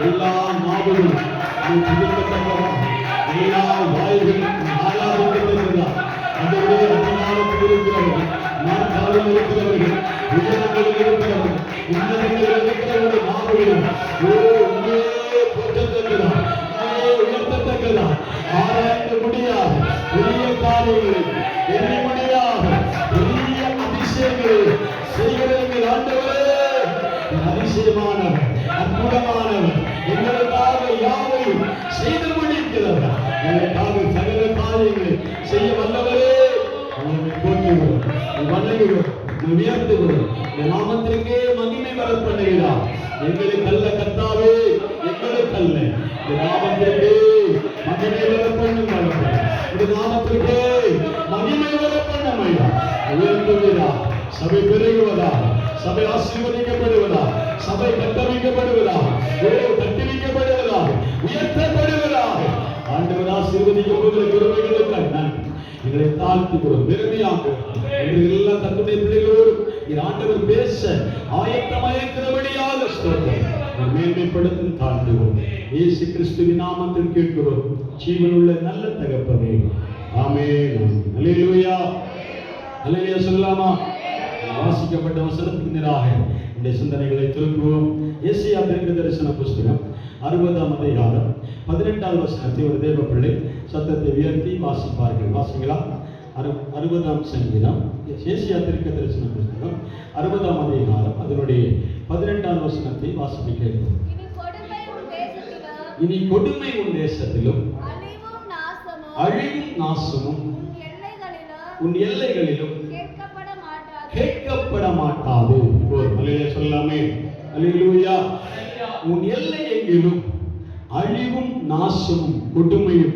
எல்லா நாடுகளும் புதுப்பிக்கத்தக்கதா, எல்லா வாய்களும் ஆராதிக்கத்தக்கதா, அதோடு அதிகாரத்தில் இருக்கிறவர்கள், நாற்காலில் இருக்கிறவர்கள், உயரங்களில் இருக்கிறவர்கள், உன்னதங்களில் இருக்கிறவர்கள் நாடுகளும் போற்றத்தக்கதா, உயர்த்தத்தக்கதா, ஆராய்ந்து முடியாத பெரிய காரியங்களை, எண்ண முடியாத பெரிய அதிசயங்களை செய்கிறவர்கள். ஆண்டவரே, அதிசயமானவர், அற்புதமானவர், எங்களுக்காக யாவையும் செய்து முடிக்கிறவர், எங்களுக்காக சகல காரியங்களை செய்ய வல்லவரே, உங்களை போற்றுகிறோம், வணங்குகிறோம், உயர்த்துகிறோம். இந்த நாமத்திற்கே மகிமை வர பண்ணுகிறார். எங்களுக்கு அல்ல கர்த்தாவே, எங்களுக்கு அல்ல, இந்த நாமத்திற்கே மகிமை வர பண்ணும். இந்த நாமத்திற்கே மகிமை வர பண்ணுமையா உயர்த்துகிறா. சபை பெருகுவதா, சபை ஆசீர்வதிக்கப்படுவதா, சபை கட்டமைக்கப்படுவதா, கட்டிவிக்கப்படுவதா, உயர்த்தப்படுவதா. ஆண்டவர் ஆசீர்வதிக்கப்படுகிற கிருபைகளுக்கு நன்றி. எங்களை தாழ்த்துகிறோம், பெருமையாக்குகிறோம். எல்லாம் தன்னுடைய பிள்ளைகளோடு ஆண்டவர் பேச ஆயத்தமாயிருக்கிறபடியாக ஸ்தோத்திரம். மேன்மைப்படுத்தும் தாழ்த்துகிறோம். இயேசு கிறிஸ்துவின் நாமத்தில் கேட்கிறோம், ஜீவனுள்ள நல்ல தகப்பனே, ஆமென். அல்லேலூயா, அல்லேலூயா சொல்லலாமா? வாசிக்கப்பட்ட வசனத்துக்கு நேராக இந்த சிந்தனைகளை திருப்புவோம். ஏசாயா தீர்க்கதரிசன புஸ்தகம் 60ஆம் அதிகாரம் 18வது வசனத்தை ஒரு தேவ பிள்ளை சத்தத்தை உயர்த்தி வாசிப்பார்கள். வாசிங்களா? 60ஆம் சங்கீதம், ஏசாயா தீர்க்கதரிசன புஸ்தகம் 60ஆம் அதிகாரம் அதனுடைய 18வது வசனத்தை வாசிக்க கேட்போம். இனி கொடுமை உன் தேசத்திலும் அழிவும் நாசமும் உன் எல்லைகளிலும் கேட்கப்பட மாட்டாது. சொல்லாமே, அல்லேலூயா. உன் எல்லை எங்கிலும் அழிவும் நாசமும் கொடுமையும்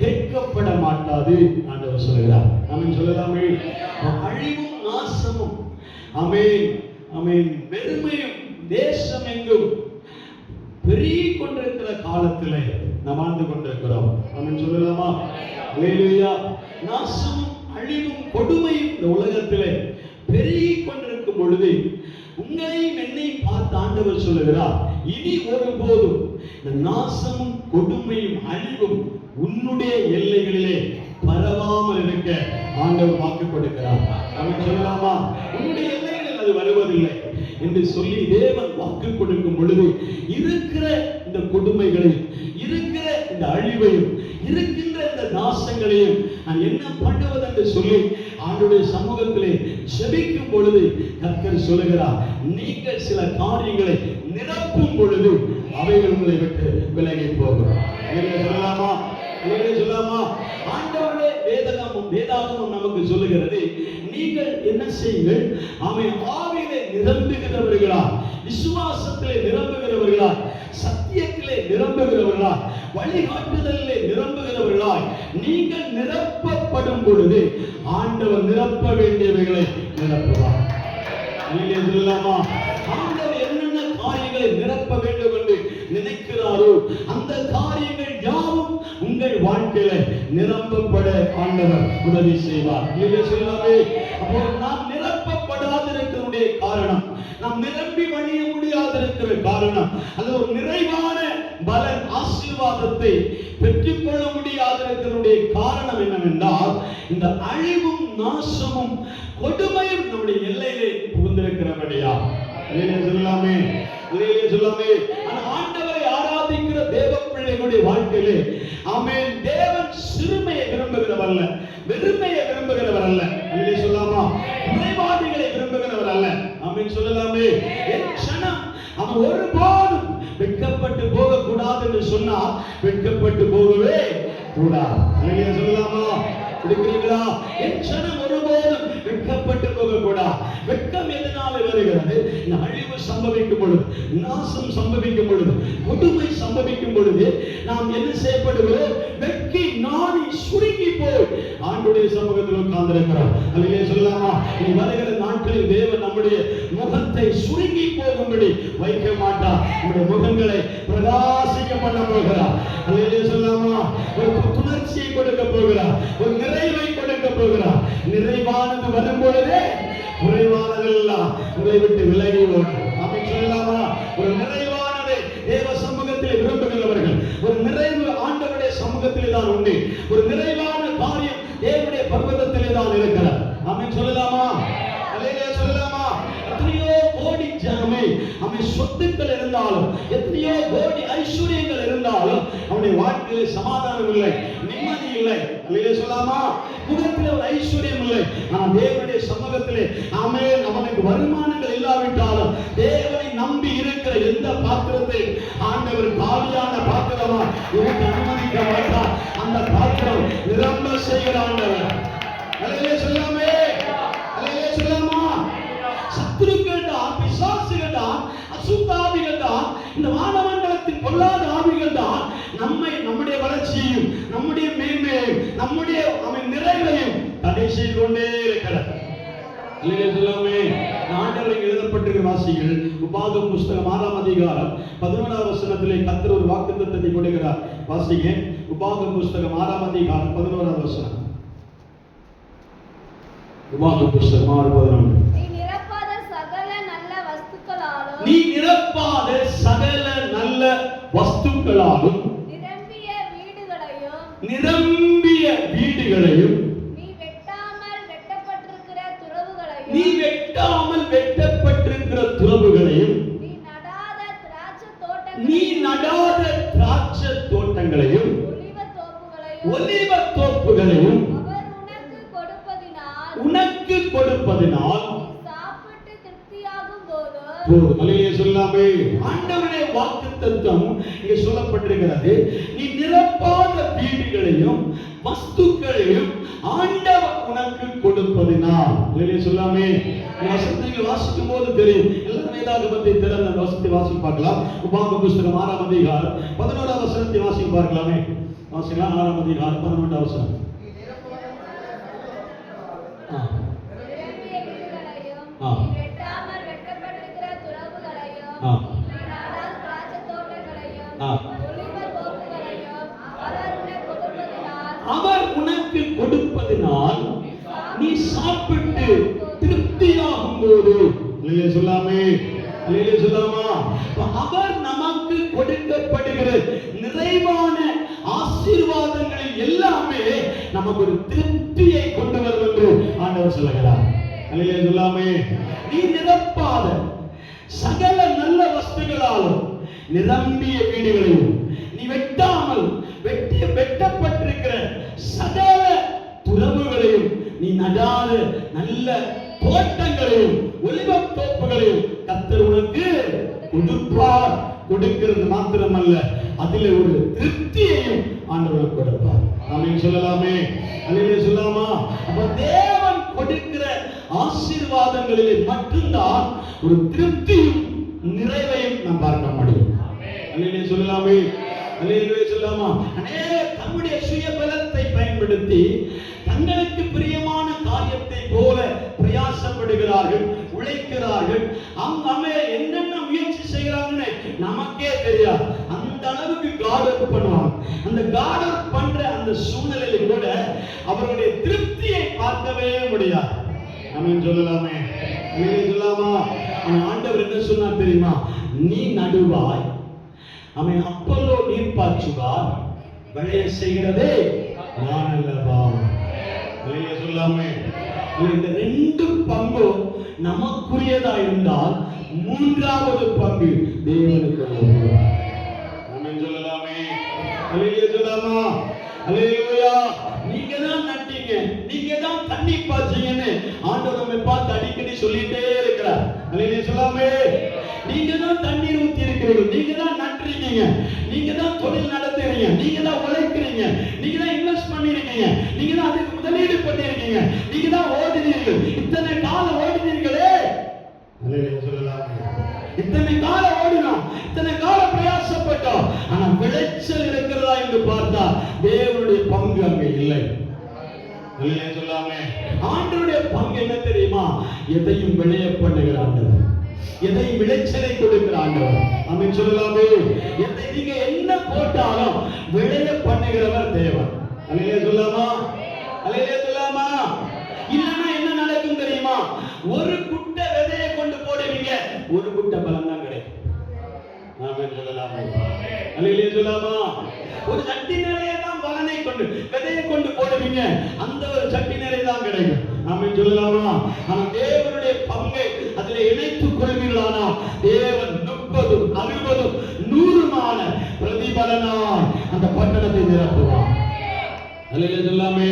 கேட்கப்பட மாட்டாது ஆண்டவர் சொல்கிறார். ஆமென் சொல்லலாமே. அழிவும் நாசமும், ஆமென் ஆமென், பெருமையும் தேசம் எங்கும் பெருகிக் கொண்டிருக்கிற காலத்திலே நாம் வாழ்ந்து கொண்டிருக்கிறோம். ஆமென் சொல்லலாமா? அல்லேலூயா. நாசமும் அழிவும் கொடுமையும் இந்த உலகத்திலே பெருகிக் கொண்டிருக்கும் பொழுது உங்களையும் என்னையும் பார்த்து ஆண்டவர் சொல்லுகிறார், இனி ஒருபோதும் இந்த நாசமும் கொடுமையும் அழிவும் உன்னுடைய எல்லைகளிலே பரவாமல் இருக்க ஆண்டவர் வாக்கு கொடுக்கிறார். அவன் சொல்லலாமா? உன்னுடைய எல்லைகளில் அது வருவதில்லை என்று சொல்லி தேவன் வாக்கு கொடுக்கும் பொழுது இருக்கிற இந்த கொடுமைகளையும், இருக்கிற இந்த அழிவையும், இருக்கின்ற இந்த நாசங்களையும் நான் என்ன பண்ணுவது என்று சொல்லி ஆண்டவருடைய சமூகத்திலே ஜெபிக்கும் பொழுது கர்த்தர் சொல்லுகிறார், நீங்கள் சில காரியங்களை நிரப்பும் பொழுது அவைகள் உங்களை விட்டு விலகி போகும். சொல்லலாமா? சொல்லலாமா? ஆண்டவருடைய வேதாகமம் நமக்கு சொல்லுகிறது, நீங்கள் என்ன செய்யுங்கள், ஆவியிலே நிரம்புகிறவர்களா, விசுவாசத்திலே நிரம்புகிறவர்களா, சத்தியத்திலே நிரம்புகிறவர்களா, வழிகாட்டுதலிலே நிரம்புகிறவர்களா, நீங்கள் நிரப்பப்படும் பொழுது ஆண்டவர் நிரப்ப வேண்டியவைகளை நிரப்புவார். சொல்லலாமா? ஆண்டவர் என்னென்ன காரியங்களை நிரப்ப வேண்டும் என்று நினைக்கிறாரோ அந்த காரியங்கள் யாவும் உங்கள் வாழ்க்கையில நிரப்பப்பட ஆண்டவர் உதவி செய்வார். சொல்லாமே. அப்போ நாம் நிரப்பப்படாதிருக்கிற காரணம், நாம் நிரம்பி வழிய முடியாதிருக்கிற காரணம், அது ஒரு நிறைவான பலன் ஆசீர்வாதத்தை பெற்றுக்கொள்ள முடியாதிருக்கிற காரணம் என்னவென்றால், இந்த அழிவும் நாசமும் கொடுமையும் நம்முடைய எல்லையிலே புகுந்திருக்கிறபடியா. சொல்லாமே, சொல்லாமே. ஆண்டவரை ஆராதிக்கிற தேவ பிள்ளைகளுடைய வாழ்க்கையிலே ஆமென், தேவன் சிறுமையை விரும்புகிறவர் அல்ல, வெறுமையை விரும்புகிறவர் அல்ல. சொல்லாமா? குறைபாடுகளை விரும்புகிறவர் அல்ல. ஆமென் சொல்லலாமே. என் க்ஷணம் அவன் ஒருபோதும் வெட்கப்பட்டு போக கூடாது என்று சொன்னால் வெட்கப்பட்டு போகவே கூடாது. சொல்லலாமா? இருக்கிறீங்களா? என் க்ஷணம் ஒருபோதும் வெட்கப்பட்டு போக கூடாது. வெட்கம் எதனால வருகிறது? அழிவு சம்பவிக்கும் பொழுது, நாசம் சம்பவிக்கும் பொழுது, கொடுமை சம்பவிக்கும் பொழுது நாம் என்ன செய்யப்படுகிறோம்? வெட்கி நாடி சுருங்கி போய் ஆண்டுடைய சமூகத்தில் உட்கார்ந்திருக்கிறோம். அல்லையே சொல்லலாமா? இனி வருகிற நாட்களில் தேவன் நம்முடைய முகத்தை சுருங்கி போகும்படி வைக்க மாட்டார். நம்முடைய முகங்களை பிரகாசிக்க பண்ண போகிறார். அல்லையே சொல்லலாமா? ஒரு புணர்ச்சியை கொடுக்க போகிறார், ஒரு நிறைவை கொடுக்க போகிறார். நிறைவானது வரும் பொழுதே குறைவானதெல்லாம் உங்களை விட்டு விலகி ஓடும். அப்படி சொல்லலாமா? ஒரு நிறைவானதை தேவ சமூக சமூகத்திலே தான் உண்டு. ஒரு நிறைவான காரியம் தேவனுடைய பர்வதத்திலே தான் இருக்கிறார். ஆமென் சொல்லலாமா? அல்லேலூயா சொல்லலாமா? எத்தனையோ கோடி ஜனமே அவன் சொத்துக்கள் இருந்தாலும், எத்தனையோ கோடி ஐஸ்வர்யங்கள் இருந்தாலும் அவனுடைய வாழ்க்கையிலே சமாதானம் இல்லை, நிம்மதி இல்லை. அல்லேலூயா சொல்லலாமா? முகத்திலே ஒரு ஐஸ்வர்யம் இல்லை. ஆனால் தேவனுடைய சமூகத்திலே ஆமென், அவனுக்கு வருமானங்கள் இல்லாவிட்டாலும் தேவனை நம்பி இருக்கிற எந்த பாத்திரத்தை ஆண்டவர் காலியான பாத்திரமா இவனுக்கு அனுமதிக்க மாட்டார். அந்த பாத்திரம் நிரம்ப செய்கிற ஆண்டவர். அல்லேலூயா சொல்லாமே, அல்லேலூயா சொல்லாமா? சத்துருக்கள் தான், பிசாசுகள் தான், அசுத்த ஆவிகள் தான், இந்த வானமண்டலத்தின் பொல்லாத ஆவிகள் தான் நம்முடைய வளர்ச்சியையும் நம்முடைய மேன்மையையும் நம்முடைய நிறைவையும் தடை செய்து கொண்டே இருக்கிறார். அல்லேலூயா சொல்லாமே. ஆண்டவருக்கு எழுதப்பட்டிருக்கிற வாசிகள் உபாகமம் புஸ்தகம் 6ஆம் அதிகாரம் 11ஆம் வசனத்திலே கர்த்தர் ஒரு வாக்குத்தத்தத்தை கொடுக்கிறார். வாசிங்க. உபாகமம் புஸ்தகம் 6ஆம் அதிகாரம் 11ஆம் வசனம். உபாகமம் புஸ்தகம் 6:11. நீ நிரப்பாத சகல நல்ல வஸ்துக்களாலும் நிரம்பிய வீடுகளையும் நீ வெட்டாமல் வெட்டப்பட்டிருக்கிற துறவுகளையும் நீ நடாத திராட்சை தோட்டங்களையும் ஒலிவ தோப்புகளையும் உனக்கு கொடுப்பதினால் அல்லேலூயா சொல்லாமே. ஆண்டவருடைய வாக்குத்தத்தம் இங்கே சொல்லப்பட்டிருக்கிறது. நீ நிரப்பாத வீடுகளையும் வஸ்துக்களையும் ஆண்டவர் உனக்கு கொடுப்பதினால். அல்லேலூயா சொல்லாமே. வசனத்தை வாசிக்கும் போது தெரியும். எல்லாரும் வேதாகமத்தை திறந்த வசனத்தை வாசித்து பார்க்கலாம். உபாகமம் புஸ்தகம் 6ஆம் அதிகாரம் 11ஆம் வசனத்தை வாசித்து பார்க்கலாமே. வாசிக்கலாம். 6ஆம் அதிகாரம் 11ஆம் வசனம். அவர் உனக்கு கொடுப்பதினால் நீ சாப்பிட்டு திருப்தியாகும் போது. அல்லேலூயா சொல்லாமே, அல்லேலூயா சொல்லாமா? அவர் நமக்கு கொடுக்கப்படுகிற நிறைவான ஆசீர்வாதங்களில் எல்லாமே நமக்கு ஒரு திருப்தியை கொண்டு வரும் என்று ஆண்டவர் சொல்லுகிறார். அல்லேலூயா சொல்லாமே. நீ நிரப்பாத சகல நல்ல வஸ்துகளாலும் நிரம்பிய வீடுகளையும் நீ வெட்டாமல் வெட்டப்பட்டிருக்கிற சகல துறவுகளையும் நீ நடாத நல்ல தோட்டங்களையும் ஒலிவ தோப்புகளையும் கர்த்தர் உனக்கு கொடுப்பார். கொடுக்கிறது மாத்திரமல்ல, அதிலே ஒரு திருப்தியையும் ஆண்டவர் கொடுப்பார். ஆமென் சொல்லலாமே, அல்லேலூயா சொல்லாமா? அப்ப தேவன் கொடுக்கிற ஆசீர்வாதங்களிலே மட்டும்தான் ஒரு திருப்தியும் நிறைவையும் நாம் பார்க்க முடியும். அல்லேலூயா சொல்லலாமே, அல்லேலூயா சொல்லாமா? அநேகர் தம்முடைய சுய பலத்தை பயன்படுத்தி தங்களுக்கு பிரியமான காரியத்தை போல பிரயாசப்படுகிறார்கள், உழைக்கிறார்கள். அவங்க என்னென்ன முயற்சி செய்கிறாங்கன்னு நமக்கே தெரியாது. அந்த அளவுக்கு கார்டர் பண்ணுவாங்க. அந்த கார்டர் பண்ற அந்த சூழ்நிலையில கூட அவருடைய திருப்தியை பார்க்கவே முடியாது. ஆமென் சொல்லலாமே, அல்லேலூயா சொல்லாமா? ஆண்டவர் என்ன சொன்னார் தெரியுமா? நீ நடுவாய், அவன் அப்பல்லோ நீர் பாய்ச்சுவார், விளைய செய்கிறதே நான் அல்லவா? அல்லேலூயா சொல்லாமே. இந்த 2 பங்கும் நமக்குரியதா இருந்தால் 3வது பங்கு தேவனுக்கு. ஆமென் சொல்லலாமே, அல்லேலூயா சொல்லாமா? அல்லேலூயா. நீங்க தான் நட்டீங்க, நீங்க தான் தண்ணி பாய்ச்சீங்கன்னு ஆண்டவர் நம்மை பார்த்து அடிக்கடி சொல்லிட்டே இருக்கிறார். அல்லேலூயா சொல்லாமே. நீங்க தான் தண்ணீர் ஊத்தி இருக்கிறீர்கள், நீங்க தான் நட்டுறீங்க, நீங்க தான் தொழில் நடத்துறீங்க, நீங்க தான் உழைக்கிறீங்க, நீங்க தான் இன்வெஸ்ட் பண்ணிருக்கீங்க, நீங்க தான் அதுக்கு முதலீடு பண்ணிருக்கீங்க, நீங்க தான் ஓடினீர்கள். இத்தனை காலம் ஓடினீர்களே. அல்லேலூயா சொல்லலாமே. இத்தனை காலம் ஓடினோம், இத்தனை காலம் பிரயாசப்பட்டோம். ஆனா விளைச்சல் இருக்கிறதா என்று பார்த்தா தேவனுடைய பங்கு அங்கே இல்லை. அல்லேலூயா சொல்லாமே. ஆண்டவருடைய பங்கு என்ன தெரியுமா? எதையும் விளைய பண்ணுகிற ஆண்டவர், எதையும் விளைச்சலை கொடுக்கிற ஆண்டவர். ஆமென் சொல்லலாமே. எதை நீங்க என்ன போட்டாலும் விளைய பண்ணுகிறவர் தேவன். அல்லேலூயா சொல்லாமா? அல்லேலூயா சொல்லாமா? இல்லன்னா என்ன நடக்கும் தெரியுமா? ஒரு குட்டை விதையை கொண்டு போடுவீங்க, ஒரு குட்டை பலன் தான் கிடைக்கும். ஆமென் சொல்லலாமே, அல்லேலூயா சொல்லாமா? ஒரு சட்டி நிறைய தான் பலனை கொண்டு விதையை கொண்டு போடுவீங்க, அந்த ஒரு சட்டி நிறைய தான் கிடைக்கும். நாம சொல்லலாமா? ஆனா தேவனுடைய பங்கை அதில் இணைத்துக் கொள்வீர்களானா தேவன் 30, 60, 100மான பிரதிபலனாய் அந்த பட்டணத்தை நிரப்புவார். அல்லேலூயா சொல்லாமே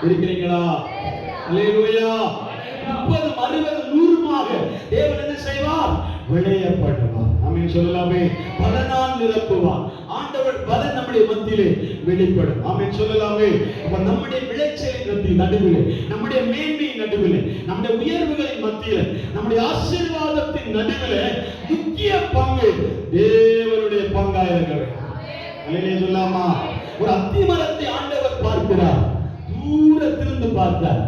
இருக்கிறீங்களா? அல்லேலூயா. 30, 60, 100மாக தேவன் என்ன செய்வார்? விளையப்படுவார். ஆமென் சொல்லலாமே. பலனால் நிரப்புவார். ஆண்டவர் பலன் நம்முடைய மத்தியிலே வெளிப்படும். ஆமென் சொல்லலாமே. அப்ப நம்முடைய விளைச்சலின் நடுவிலே, நம்முடைய மேன்மையின் நடுவிலே, நம்முடைய உயர்வுகளின் மத்தியிலே, நம்முடைய ஆசீர்வாதத்தின் நடுவிலே முக்கிய பங்கு தேவனுடைய பங்காக இருக்கிறது. அல்லேலூயா சொல்லாமா? ஒரு அத்தி மரத்தை ஆண்டவர் பார்க்கிறார். தூரத்திலிருந்து பார்த்தார்.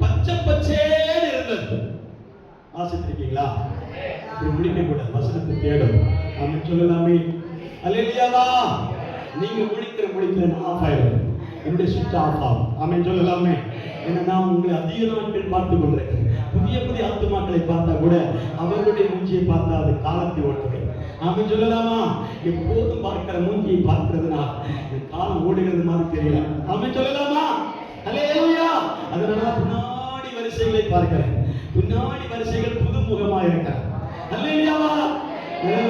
பச்சை பச்சேன்னு இருந்தது. ஆசித்திருக்கீங்களா? இப்படி முடிக்க கூடாது, வசனத்தை தேடும். ஆமென் சொல்லலாமே. அல்லேலூயாவா. நீங்க முடிக்கிற ஆஃப் ஆயிடும், என்னுடைய சுவிட்ச் ஆஃப் ஆகும். ஆமென் சொல்லலாமே. ஏன்னா நான் உங்களை அதிக நாட்கள் பார்த்துக் கொள்றேன். புதிய ஆத்துமாக்களை பார்த்தா கூட அவர்களுடைய மூஞ்சியை பார்த்தா அது காலத்தை ஓட்டுவேன். ஆமென் சொல்லலாமா? எப்போதும் பார்க்கிற மூஞ்சியை பார்க்கிறதுனா காலம் ஓடுகிறது மாதிரி தெரியல. ஆமென் சொல்லலாமா? அல்லேலூயா. அதனால பின்னாடி வரிசைகளை பார்க்கிறேன். பின்னாடி வரிசைகள் புதுமுகமாக இருக்கிறார். அல்லேலூயாவா.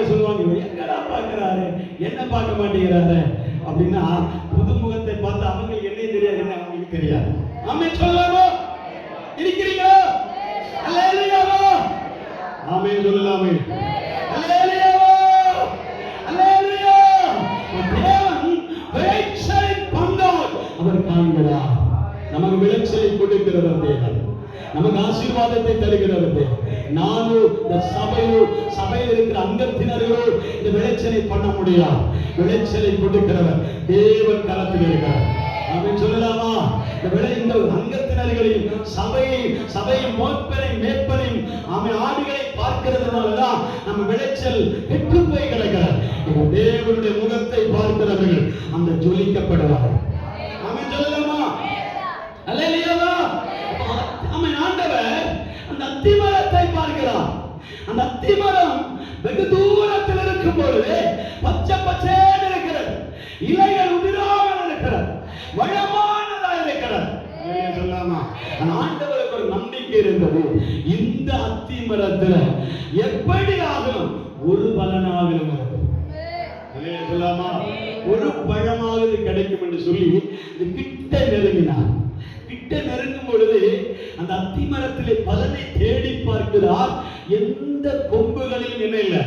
சொல்லுவாங்க, எங்கடா பார்க்கிறாரு, என்ன பார்க்க மாட்டேங்கிறாரு அப்படின்னா புதுமுகத்தை பார்த்து அவங்களுக்கு என்ன தெரியாது, என்ன அவங்களுக்கு தெரியாது. ஆமென் சொல்லலாமா? இருக்கிறீங்களா? அல்லேலூயாவா. ஆமென் சொல்லலாமே. அல்லேலூயாவா. அல்லேலூயா. தேவன் விளைச்சலின் பங்காய் அவர் காண்கிறார். நமக்கு விளைச்சலை கொடுக்கிறவர் தேவன், நமக்கு ஆசீர்வாதத்தை தருகிறவர் தேவன். நானும் இந்த சபையில் இருக்கிற அங்கத்தினர்களோ இந்த விளைச்சலை பண்ண முடியாது. விளைச்சலை கொடுக்கிறவர் தேவன் கரத்தில் இருக்கிறார். ஆமென் சொல்லலாமா? இந்த அங்கத்தினர்களையும் சபையின் மேற்பனையும் ஆடுகளை பார்க்கிறதுனாலதான் நம்ம விளைச்சல் கெட்டு போய் கிடக்கிறார். தேவனுடைய முகத்தை பார்க்கிறவர்கள் அந்த ஜொலிக்கப்படுவார். ஆமென் சொல்லலாமா? அல்லேலூயாவா. ஆமென். ஆண்டவர் அந்த அத்திமரத்தை பார்க்கிறார். அந்த அத்திமரம் வெகு தூரத்தில் இருக்கும் பொழுது பச்சை பச்சேன்னு இருக்கிறது, இலைகள் உதிராமல் இருக்கிறது, வளமானதா இருக்கிறது. சொல்லாமா? ஆண்டவருக்கு ஒரு நம்பிக்கை இருந்தது, இந்த அத்திமரத்துல எப்படி ஆகணும், ஒரு பலனாகணும், ஒரு பழமாவது கிடைக்கும் என்று சொல்லி கிட்ட நெருங்கினார். கிட்ட நெருங்கும் பொழுது அந்த அத்திமரத்திலே பலனை தேடி பார்க்கிறார். எந்த கொம்புகளில் என்ன இல்லை,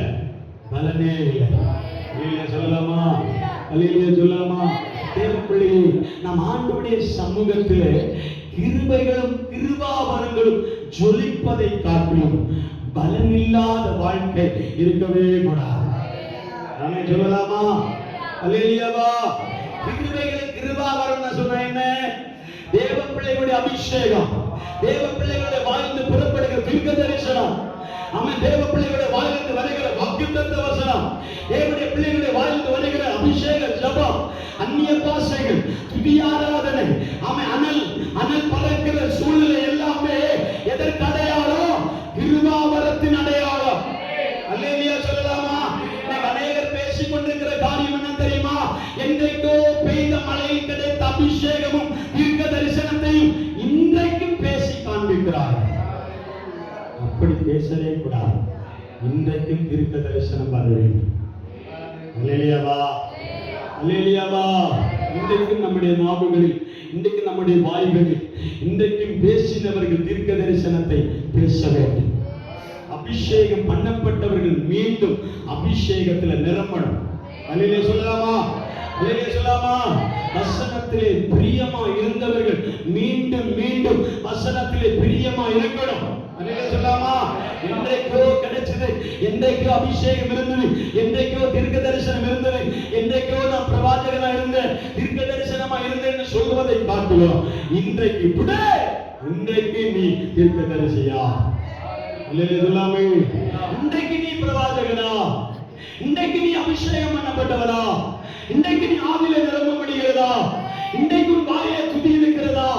பலனே இல்லை. சொல்லலாமா? அல்லேலூயா சொல்லலாமா? தேவப்பிள்ளையே, நம் ஆண்டவருடைய சமூகத்திலே கிருபைகளும் கிருபாவரங்களும் ஜொலிப்பதை காட்டிலும் பலனில்லாத வாழ்க்கை இருக்கவே கூடாது. சொல்லலாமா? அல்லேலூயாவா. கிருபைகளும் கிருபாவரம் சொன்ன என்ன? தேவ பிள்ளைகளுடைய அபிஷேகம், தேவ பிள்ளைகளுடைய வாயிலிருந்து புறப்படுகிற தீர்க்க தரிசனம், ஆமென். தேவ பிள்ளைகளுடைய வாயிலிருந்து வருகிற வாக்குத்தத்த வசனம், தேவனுடைய பிள்ளைகளுடைய வாயிலிருந்து வருகிற அபிஷேக ஜெபம், அந்நிய பாஷைகள், துதி ஆராதனை, ஆமென். அனல் பறக்கிற சூழ்நிலை எல்லாமே எதற்கு அடையாளம்? கிருபாவரத்தின் அடையாளம். அல்லேலூயா சொல்லலாமா? அநேகர் பேசிக் கொண்டிருக்கிற காரியம் என்ன தெரியுமா? என்றைக்கோ பெய்த மழையில் கிடைத்த அபிஷேகமும் தீர்க்க தரிசனத்தையும் இன்றைக்கும் பேசி காண்பிக்கிறார்கள். அப்படி பேசவே கூடாது. இன்றைக்கும் தீர்க்க தரிசனம் வர வேண்டும். அல்லேலூயாவா. அல்லேலூயாவா. இன்றைக்கும் நம்முடைய நாவுகளில், இன்றைக்கும் நம்முடைய வாய்களில், இன்றைக்கும் பேசினவர்கள் தீர்க்க தரிசனத்தை பேச வேண்டும். அபிஷேகம் பண்ணப்பட்டவர்கள் மீண்டும் அபிஷேகத்தில் நிரம்பணும். அல்லேலூயா சொல்லலாமா? அல்லேலூயா சொல்லலாமா? வசனத்திலே பிரியமா இருந்தவர்கள் மீண்டும் மீண்டும் வசனத்திலே பிரியமா இருக்கணும். அல்லேலூயா சொல்லலாமா? என்றைக்கோ கிடைச்சது, என்றைக்கோ அபிஷேகம் இருந்தது, என்றைக்கோ தீர்க்க தரிசனம் இருந்தது, என்றைக்கோ நான் பிரவாசகனா இருந்தேன், தீர்க்க தரிசனமா இருந்தேன்னு சொல்வதை காட்டுவோம். இன்றைக்கு நீ தீர்க்க தரிசியா? இன்றைக்கு நீ பிரவாசகனா? இன்றைக்கு நீ அபிஷேகம் பண்ணப்பட்டவரா? இன்றைக்கு நீ ஆவிலே நிரம்ப முடிகிறதா? இன்றைக்கு உன் வாயிலே துதி இருக்கிறதா?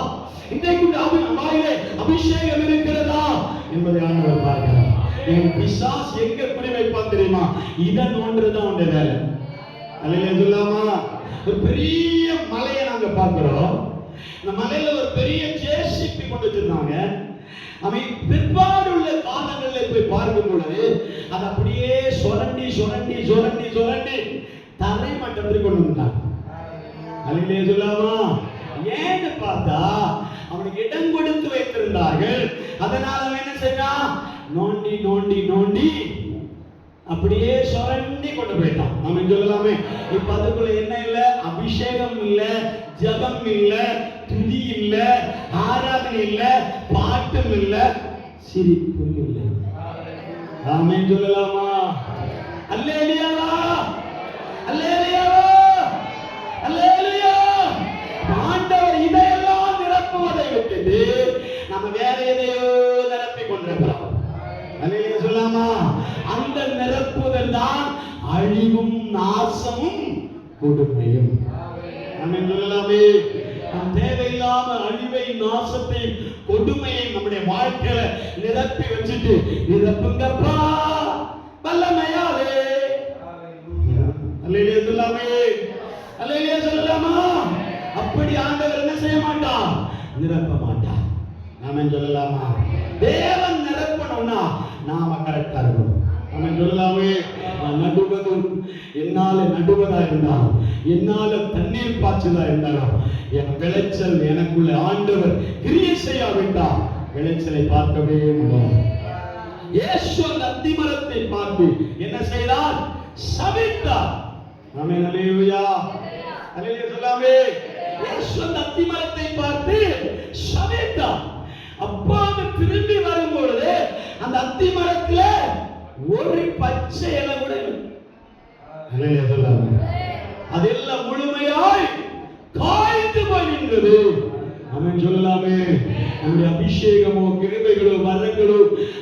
இன்றைக்கு உன் வாயிலே அபிஷேகம் இருக்கிறதா என்பதை ஆண்டவர் பார்க்கிறார். என் பிசாசு எங்க குறி வைப்பான் தெரியுமா? இதன் ஒன்றுதான் உன்னுடைய வேலை. அல்லேலூயா சொல்லாமா? ஒரு பெரிய மலையை நாங்க பார்க்கிறோம். அந்த மலையில ஒரு பெரிய ஜேசிபி கொண்டு வச்சிருந்தாங்க. அவன் பிற்பாடு உள்ள காலங்களில் போய் பார்க்கும் பொழுது அது அப்படியே சுரண்டி சுரண்டி சுரண்டி சுரண்டி தரை மட்டத்திற்கு கொண்டு வந்தாங்க. அல்லேலூயா சொல்லாமா? ஏன்னு பார்த்தா அவனுக்கு இடம் கொடுத்து வைத்திருந்தார்கள். அதனால அவன் என்ன செய்தான்? நோண்டி நோண்டி நோண்டி அப்படியே சுரண்டி கொண்டு போயிட்டான். நாம சொல்லலாமே, இப்ப அதுக்குள்ள என்ன இல்ல? அபிஷேகம் இல்ல, ஜபம் இல்ல, துதி இல்ல, ஆராதனை இல்ல, பாட்டும் இல்ல, சிரிப்பும் இல்ல. ஆமென் சொல்லலாமா? அல்லேலூயா, அல்லேலூயா, அல்லேலூயா. ஆண்டவர் இதையெல்லாம் நிரப்புவதை விட்டுட்டு நம்ம வேற எதையோ நிரப்பிக் கொண்டிருக்கிறோம். அல்லேலூயா சொல்லாமா? அந்த நிரப்புதல் தான் அழிவும் நாசமும் கொடுமையும். ஆமென் சொல்லலாமே? நாம் தேவையில்லாம அழிவை நாசத்தை கொடுமையை நம்முடைய வாழ்க்கையில நிரப்பி வச்சுட்டு நிரப்புங்கப்பா வல்லமையாலே. அல்லேலூயா சொல்லாமே? அல்லேலூயா சொல்லலாமா? அப்படி ஆண்டவர் என்ன செய்ய மாட்டார்? நிரப்ப மாட்டார். ஆமென் சொல்லலாமா? தேவன் நிரப்பணும்னா நாம கரெக்டா இருக்கணும். ஆமென் சொல்லலாமே? நடுவதும் என்னால நடுவதா இருந்தாலும் என்னால தண்ணீர் பாய்ச்சதா இருந்தாலும் என் விளைச்சல் எனக்குள்ள ஆண்டவர் கிரியை செய்யாவிட்டால் விளைச்சலை பார்க்கவே முடியும். இயேசு அந்த அத்திமரத்தை பார்த்து என்ன செய்தார்? சபித்தார். ஆமென் அல்லேலூயா, அல்லேலூயா சொல்லாமே? இயேசு அந்த அத்திமரத்தை பார்த்து சபித்தார். அப்போது திரும்பி வரும்பொழுது அந்த அத்திமரத்துல ஒரு பச்சை இலை கூட அதெல்லாம் முழுமையாய் காய்ந்து போய் நின்றது. ஆமென் சொல்லலாமே? நம்முடைய அபிஷேகமோ கிருபைகளோ வரங்களோ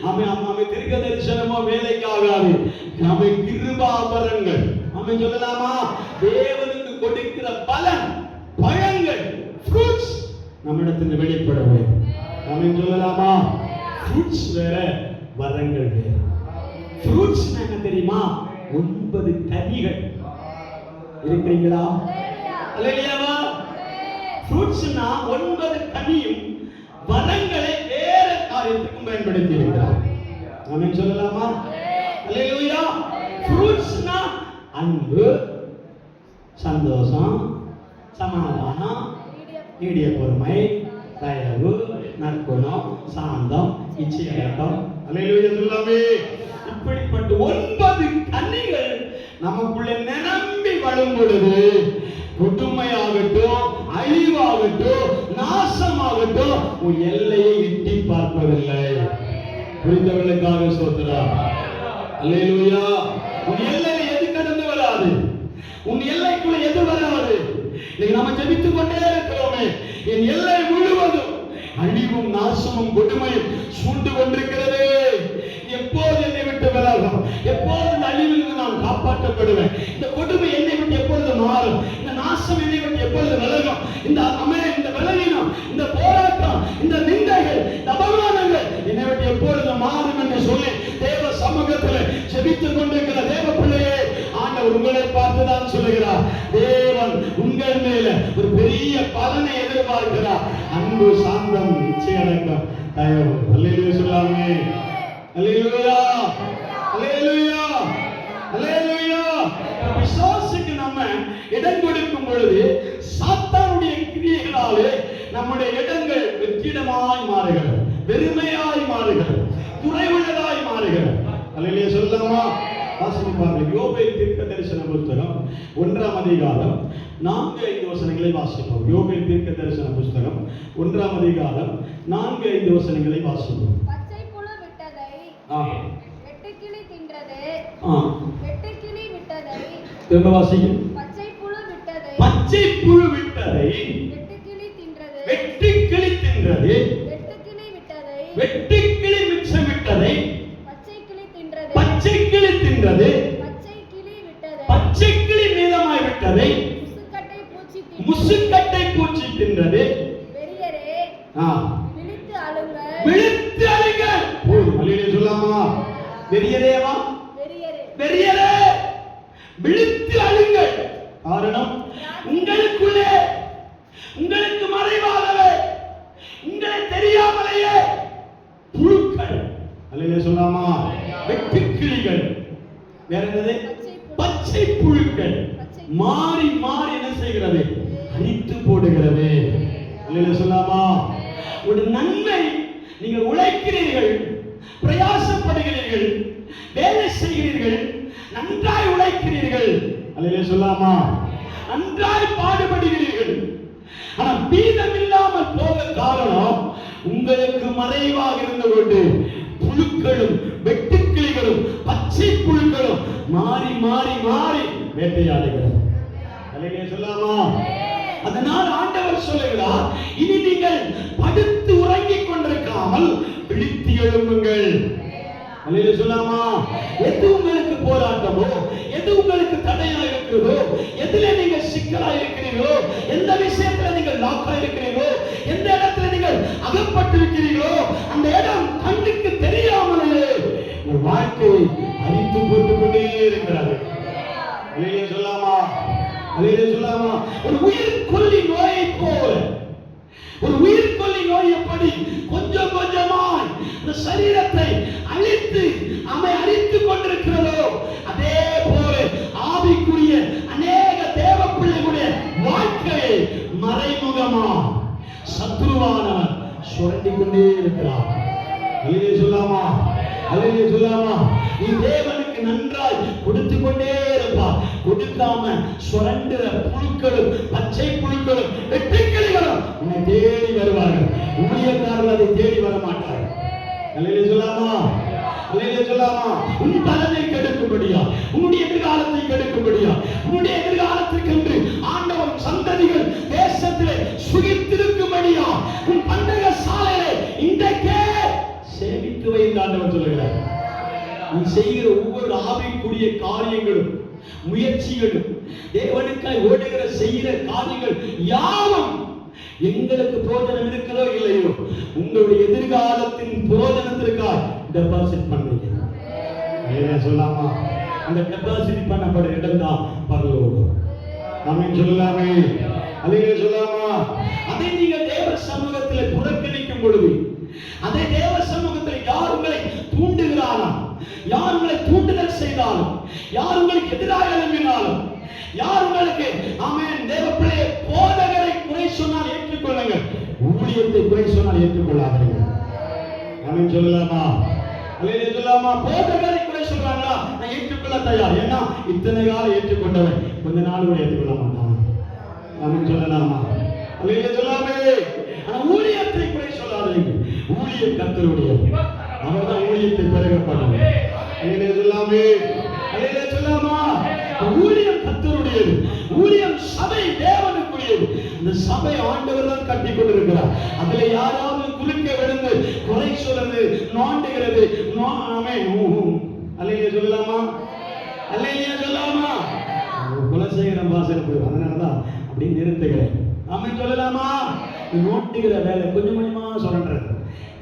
ஆமென் தீர்க்க தரிசனமோ வேலைக்காகாது. நாம கிருபா வரங்கள் ஆமென் சொல்லலாமா? தேவனுக்கு கொடுக்கிற பலன் பழங்கள் ஃப்ரூட்ஸ் நம்மிடத்தில் வெளிப்பட வேண்டும். ஆமென் சொல்லலாமா? ஃப்ரூட்ஸ் வேற, வரங்கள் வேற. ஃப்ரூட்ஸ் என்ன தெரியுமா? 9 கனிகள். இருக்கிறீங்களா? அல்லேலூயாவா? ஃப்ரூட்ஸ்னா 9 கனியும் வரங்களை வேற காரியத்துக்கும் பயன்படுத்தி இருக்கிறார். ஆமென் சொல்லலாமா? அல்லேலூயா. ஃப்ரூட்ஸ்னா அன்பு, சந்தோஷம், சமாதானம், நீடிய பொறுமை, தயவு, நற்குணம், சாந்தம், இச்சையடக்கம். அல்லேலூயா சொல்லாமே? இப்படிப்பட்ட 9 கனிகள் நமக்குள்ளே நிரம்பி வரும் பொழுது கொடுமையாகட்டும், அழிவாகட்டும், நாசமாகட்டும் உன் எல்லையை எட்டி பார்ப்பதில்லை. புரிந்தவர்களுக்காக ஸ்தோத்திரம். அல்லேலூயா. உன் எல்லையை எது கடந்து வராது? உன் எல்லைக்குள்ள எது வராது? இன்னைக்கு நாம ஜெபித்துக் கொண்டே இருக்கிறோமே, என் எல்லை முழுவதும் அழிவும் நாசமும் கொடுமையும் சூழ்ந்து கொண்டிருக்கிறது. எப்போது என்னை விட்டு விலகும்? எப்போது இந்த அழிவிலிருந்து நான் காப்பாற்றப்படுவேன்? இந்த கொடுமை என்னை விட்டு எப்பொழுது மாறும்? இந்த நாசம் என்னை விட்டு எப்பொழுது விலகும்? இந்த விலகினம், இந்த போராட்டம், இந்த நிந்தைகள், இந்த அவமானங்கள் என்னை விட்டு எப்பொழுது மாறும் என்று சொல்லி தேவ சமூகத்தில் ஜெபித்துக் கொண்டிருக்கிற தேவ பிள்ளையே, ஆண்டவர் உங்களை பார்த்துதான் சொல்லுகிறார். தேவன் உங்கள் மேல ஒரு பெரிய பலனை எதிர்பார்க்கிறார். அன்பு, சாந்தம், இச்சையடக்கம், தயவு. அல்லேலூயா சொல்லாமே? அல்லேலூயா, அல்லேலூயா, அல்லேலூயா. பிசாசுக்கு நம்ம இடம் கொடுக்கும் பொழுது சாத்தானுடைய கிரியைகளாலே நம்முடைய இடங்கள் வெற்றிடமாய் மாறுகிறது, வெறுமையாய் மாறுகிறது, குறைவுள்ளதாய் மாறுகிறது. அல்லேலூயா சொல்லாமா? வாசிப்பார்கள். யோபேல் தீர்க்க தரிசன புஸ்தகம் 1ஆம் அதிகாரம் 4-5 வசனங்களை வாசிப்போம். யோபேல் தீர்க்க தரிசன புஸ்தகம் 1ஆம் அதிகாரம் 4-5 வசனங்களை வாசிப்போம். பச்சை புழு விட்டதை வெட்டுக்கிளி தின்றது. வெட்டுக்கிளி விட்டதை திரும்ப வாசிங்க. பச்சை புழு விட்டதை வெட்டுக்கிளி தின்றது. வெட்டுக்கிளி தின்றது. வெட்டுக்கிளி விட்டதை வெட்டுக்கிளி மிச்சம் விட்டதை பச்சைக்கிளி தின்றது. பச்சைக்கிளி தின்றது. பச்சைக்கிளி விட்டதை பச்சைக்கிளி மீதமாய் விட்டதை முசுக்கட்டை பூச்சி தின்றது. வெறியரே விழித்து அழுங்கள். விழித்து அழுங்கள். போதும். அல்லேலூயா சொல்லாமா? வெறியரேவா? வெறியரே விழித்து அழுங்கள். காரணம் உங்களுக்குள்ளே, உங்களுக்கு மறைவாகவே, உங்களை தெரியாமலேயே புழுக்கள், அல்லேலூயா சொல்லாமா, வெட்டுக்கிளிகள், வேற என்னது, பச்சை புழுக்கள் மாறி மாறி என்ன செய்கிறது, அழித்து போடுகிறது. அல்லேலூயா சொல்லாமா. ஒரு நன்மை, நீங்கள் உழைக்கிறீர்கள், பிரயாசப்படுகிறீர்கள், வேலை செய்கிறீர்கள், நன்றாய் உழைக்கிறீர்கள், அல்லேலூயா சொல்லாமா, நன்றாய் பாடுபடுகிறீர்கள். ஆனா மீதம் இல்லாமல் போக காரணம் உங்களுக்கு மறைவாக இருந்து கொண்டு புழுக்களும் வெட்டுக்கிளிகளும் பச்சை புழுக்களும் மாறி மாறி மாறி வேட்டையாடுகிறது. அல்லேலூயா சொல்லாமா. அதனால் ஆண்டவர் சொல்லுகிறார், இனி நீங்கள் படுத்து உறங்கிக் கொண்டிருக்காமல் விழித்து எழும்புங்கள். அல்லேலூயா சொல்லாமா. எது உங்களுக்கு போராட்டமோ, எது உங்களுக்கு தடையா இருக்கிறதோ, எதிலே நீங்க சிக்கலா இருக்கிறீர்களோ, எந்த விஷயத்துல நீங்கள் லாக்கா இருக்கிறீர்களோ, எந்த இடத்துல நீங்கள் அகப்பட்டு இருக்கிறீர்களோ, அந்த இடம் கண்ணுக்கு தெரியாமலே உங்கள் வாழ்க்கையை அழித்து போட்டுக் கொண்டே இருக்கிறது. அல்லேலூயா சொல்லாமா. அல்லேலூயா சொல்லாமா. ஒரு உயிர்கொல்லி நோயை போல, ஒரு உயிர்கொல்லி நோய் எப்படி கொஞ்சம் கொஞ்சமாய் இந்த சரீரத்தை அழித்து அழித்துக் கொண்டிருக்கிறதோ, அதே போல ஆவிக்குரிய அநேக தேவ பிள்ளைகளுடைய வாழ்க்கையை மறைமுகமா சத்துருவானவன் சுரண்டிக் கொண்டே இருக்கிறார். அல்லேலூயா சொல்லாமா. அல்லேலூயா சொல்லாமா. நீ தேவனுக்கு நன்றாய் கொடுத்து கொண்டே இருப்பார். கொடுக்காம சுரண்டுற புழுக்களும் பச்சை புழுக்களும் வெட்டுக்கிளிகளும் உன்னை தேடி வருவார்கள். ஊழியக்காரர்கள் அதை தேடி வர மாட்டார்கள். அல்லேலூயா சொல்லாமா. அல்லேலூயா சொல்லாமா. உன் பலனை கெடுக்கும்படியா, உன்னுடைய எதிர்காலத்தை கெடுக்கும்படியா, உன்னுடைய எதிர்காலத்திற்கென்று ஆண்டவர் சந்ததிகள் தேசத்திலே சுகித்திருக்கும்படியா உன் பண்டக சாலையை இன்றைக்கே சேமித்து வை என்று ஆண்டவர் சொல்லுகிறார். நீ செய்கிற ஒவ்வொரு ஆவிக்குரிய காரியங்களும் முயற்சிகளும் தேவனுக்காய் ஓடுகிற செய்கிற காரியங்கள் யாவும் எங்களுக்கு போதனம் இருக்கிறதோ இல்லையோ, உங்களுடைய எதிர்காலத்தின் போதனத்திற்காக டெபாசிட் பண்ணுவீங்க. சொல்லாமா. அந்த டெபாசிட் பண்ணப்படுற இடம் தான் பரலோகம். ஆமென் சொல்லலாமே. அல்லேலூயா சொல்லாமா. அதை நீங்க தேவ சமூகத்தில் புறக்கணிக்கும் பொழுது, அதே தேவ சமூகத்தில் யார் உங்களை தூண்டுகிறாரா, யார் உங்களை தூண்டுதல் செய்தாலும், யார் உங்களுக்கு எதிராக எழுப்பினாலும், யார் உங்களுக்கு ஆமென் தேவ பிள்ளையை போதகரை குறை சொன்னால் ஏற்றுக்கொள்ளுங்கள், ஊழியத்தை குறை சொன்னால் ஏற்றுக்கொள்ளாதீர்கள். ஆமென் சொல்லலாமா. அல்லேலூயா சொல்லாமா. போதகரை குறை சொல்றாங்களா, நான் ஏற்றுக்கொள்ள தயார். ஏன்னா இத்தனை காலம் ஏற்றுக்கொண்டவன் கொஞ்ச நாள் கூட ஏற்றுக்கொள்ள மாட்டான். ஆமென் சொல்லலாமா. அல்லேலூயா சொல்லாமே. ஆனா ஊழியத்தை குறை சொல்லாதீர்கள். ஊழியம் கர்த்தருடையது. அவர்தான் ஊழியத்தை பெருகப்பட்டவர். அல்லேலூயா சொல்லாமே. அல்லேலூயா சொல்லாமா. ஊழியம் கர்த்தருடையது. ஊழியம் சபை தேவனுக்குரியது. இந்த சபை ஆண்டவர் தான் கட்டி கொண்டிருக்கிறார். அதுல யாராவது குறுக்க விழுந்து குறை சொல்றது, நோண்டுகிறது, அல்லேலூயா சொல்லலாமா. அல்லேலூயா சொல்லாமா. குலசேகரம் வாசல் போயிடும். அதனாலதான் அப்படி நிறுத்துகிறேன். ஆமென் சொல்லலாமா. நோண்டுகிற வேலை கொஞ்சம் கொஞ்சமா சொல்றது.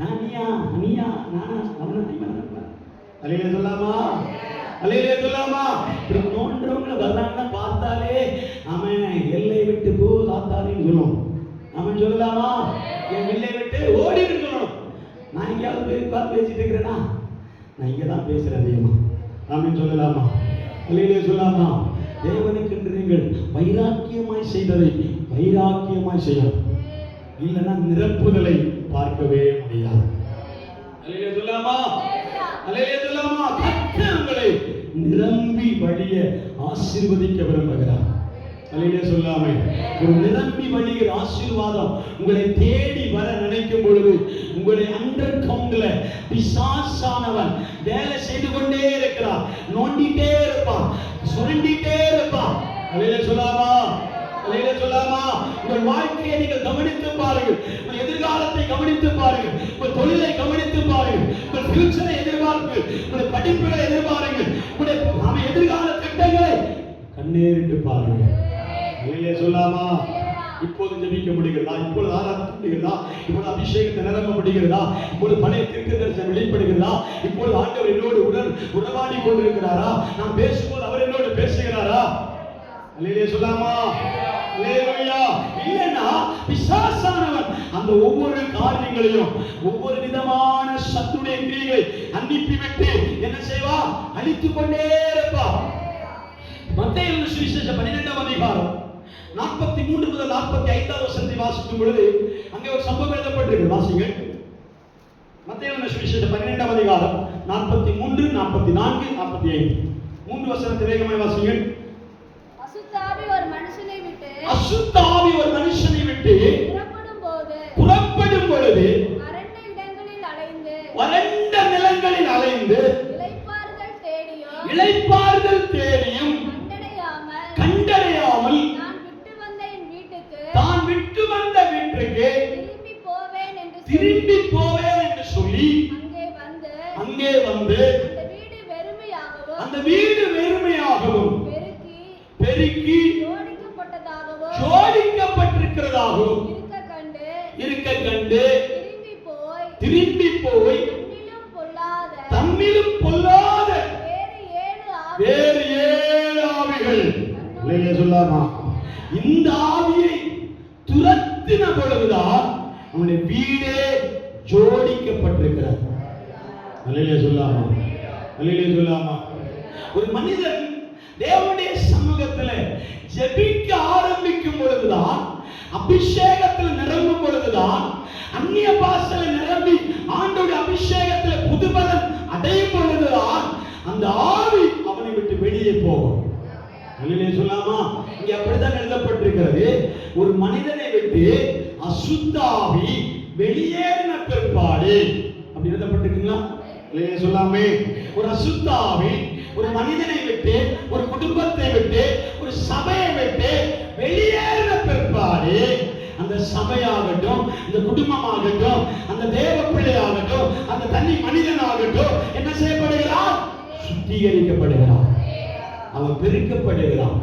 நீயா நீயா நானா அவனா இவனா. அல்லேலூயா சொல்லாமா. அல்லேலூயா சொல்லாமா. இப்படி நோண்டுறவங்க வர்றாங்கன்னா பார்த்தாலே அவன் எல்லை விட்டு போ சாத்தானேன்னு சொல்லுவோம். அவன் சொல்லலாமா. என் எல்லை விட்டு ஓடின்னு சொல்லணும். நான் எங்கேயாவது போய் பார்த்து பேசிட்டு இருக்கிறேன்னா, நான் இங்கே தான் பேசுறேன் அதிகமா. ஆமென் சொல்லலாமா. அல்லேலூயா சொல்லாமா. தேவனுக்கு என்று நீங்கள் வைராக்கியமாய் செய்ததை வைராக்கியமாய் செய்யணும். இல்லைன்னா நிரப்புதலை பார்க்கவே முடியாது. அல்லேலூயா சொல்லாமா. அல்லேலூயா சொல்லாமா. கர்த்தர் உங்களை நிரம்பி வழிய ஆசீர்வதிக்க விரும்புகிறார். அல்லேலூயா சொல்லாமே. ஒரு நிரம்பி வழிகிற ஆசீர்வாதம் உங்களை தேடி வர நினைக்கும் பொழுது, உங்களை அண்டர் கவுண்ட்ல பிசாசானவன் வேலை செய்து கொண்டே இருக்கிறான், நோண்டிட்டே இருப்பான், சுரண்டிட்டே இருப்பான். அல்லேலூயா சொல்லாமா. அல்லேலூயா சொல்லாமா. உங்கள் வாழ்க்கையை நீங்கள் கவனித்து பாருங்கள். உங்கள் எதிர்காலத்தை கவனித்து பாருங்கள். உங்கள் தொழிலை கவனித்து பாருங்கள். உங்கள் ஃபியூச்சரை எதிர்பார்ப்பு, உங்கள் படிப்புகளை எதிர்பாருங்கள். உங்களுடைய எதிர்கால திட்டங்களை கண்ணேறிட்டு பாருங்கள். அல்லேலூயா சொல்லாமா. இப்போது ஜெபிக்க முடிகிறதா? இப்பொழுது ஆராதிக்க முடிகிறதா? இப்பொழுது அபிஷேகத்தை நிரம்ப முடிகிறதா? இப்பொழுது பழைய தீர்க்கதரிசனம் வெளிப்படுகிறதா? இப்பொழுது ஆண்டவர் என்னோடு உடனாடி கொண்டிருக்கிறாரா? நான் பேசும்போது அவர் என்னோடு பேசுகிறாரா? அல்லேலூயா சொல்லாமா? அல்லேலூயா. இல்லைன்னா பிசாசானவன் அந்த ஒவ்வொரு காரியங்களையும் ஒவ்வொரு விதமான சத்துடைய கிரியைகளை அனுப்பிவிட்டு என்ன செய்வா? அழித்துக் கொண்டே இருப்பா. மத்தேயு சுவிசேஷம் 12ஆம் அதிகாரம் 43 முதல் 45 வசனத்தை வாசிக்கும் பொழுது அங்கே ஒரு சம்பவம் எழுதப்பட்டிருக்கிறது. வாசிங்கள். மத்தேயு சுவிசேஷம் 12ஆம் அதிகாரம் 43, 44, 45 மூன்று வசனத்தை வேகமாய் வாசிங்கள். அசுத்தாவி ஒரு மனுஷனை விட்டு புறப்படும் பொழுது வறண்ட நிலங்களில் அலைந்து இளைப்பாறுதல் தேடியும் கண்டடையாமல் தான் விட்டு வந்த வீட்டுக்கு திரும்பி போவேன் என்று சொல்லி அங்கே வந்து அந்த வீடு வெறுமையாகவும் பெருக்கி ஜோடிக்கப்பட்டிருக்கிறதாகவும் இருக்க கண்டு திரும்பி போய் தன்னிலும் பொல்லாத வேறு 7 ஆவிகள் சொல்லாமா இந்த ஆவியை துரத்தின பொழுதுதான் அவனுடைய வீடே ஜோடிக்கப்பட்டிருக்கிறது. அல்லேலூயா சொல்லாமா? அல்லேலூயா சொல்லாமா? ஒரு மனிதன் தேவனுடைய சமூகத்தில் ஜெபிக்க ஆரம்பிக்கும் பொழுதுதான், அபிஷேகத்தில் நிரம்பும் பொழுதுதான், அந்நிய பாஷையில் நிரம்பி ஆண்டோட அபிஷேகத்தில் புதுபலன் அடையும் பொழுதுதான் அந்த ஆவி அவனை விட்டு வெளியே போகும். அல்லேலூயா சொல்லாமா? இங்கே அப்படித்தான் எழுதப்பட்டிருக்கிறது. ஒரு மனிதனை விட்டு அசுத்த ஆவி வெளியேறின பிற்பாடு அப்படி எழுதப்பட்டிருக்குங்களா? அல்லேலூயா சொல்லாமே? ஒரு அசுத்த ஆவி ஒரு மனிதனை விட்டு, ஒரு குடும்பத்தை விட்டு, ஒரு சபையை விட்டு வெளியேறின பிற்பாடு அந்த சபையாகட்டும், அந்த குடும்பமாகட்டும், அந்த தேவ பிள்ளையாகட்டும், அந்த தனி மனிதனாகட்டும் என்ன செய்யப்படுகிறான்? சுத்திகரிக்கப்படுகிறான். அவன் பெருக்கப்படுகிறான்.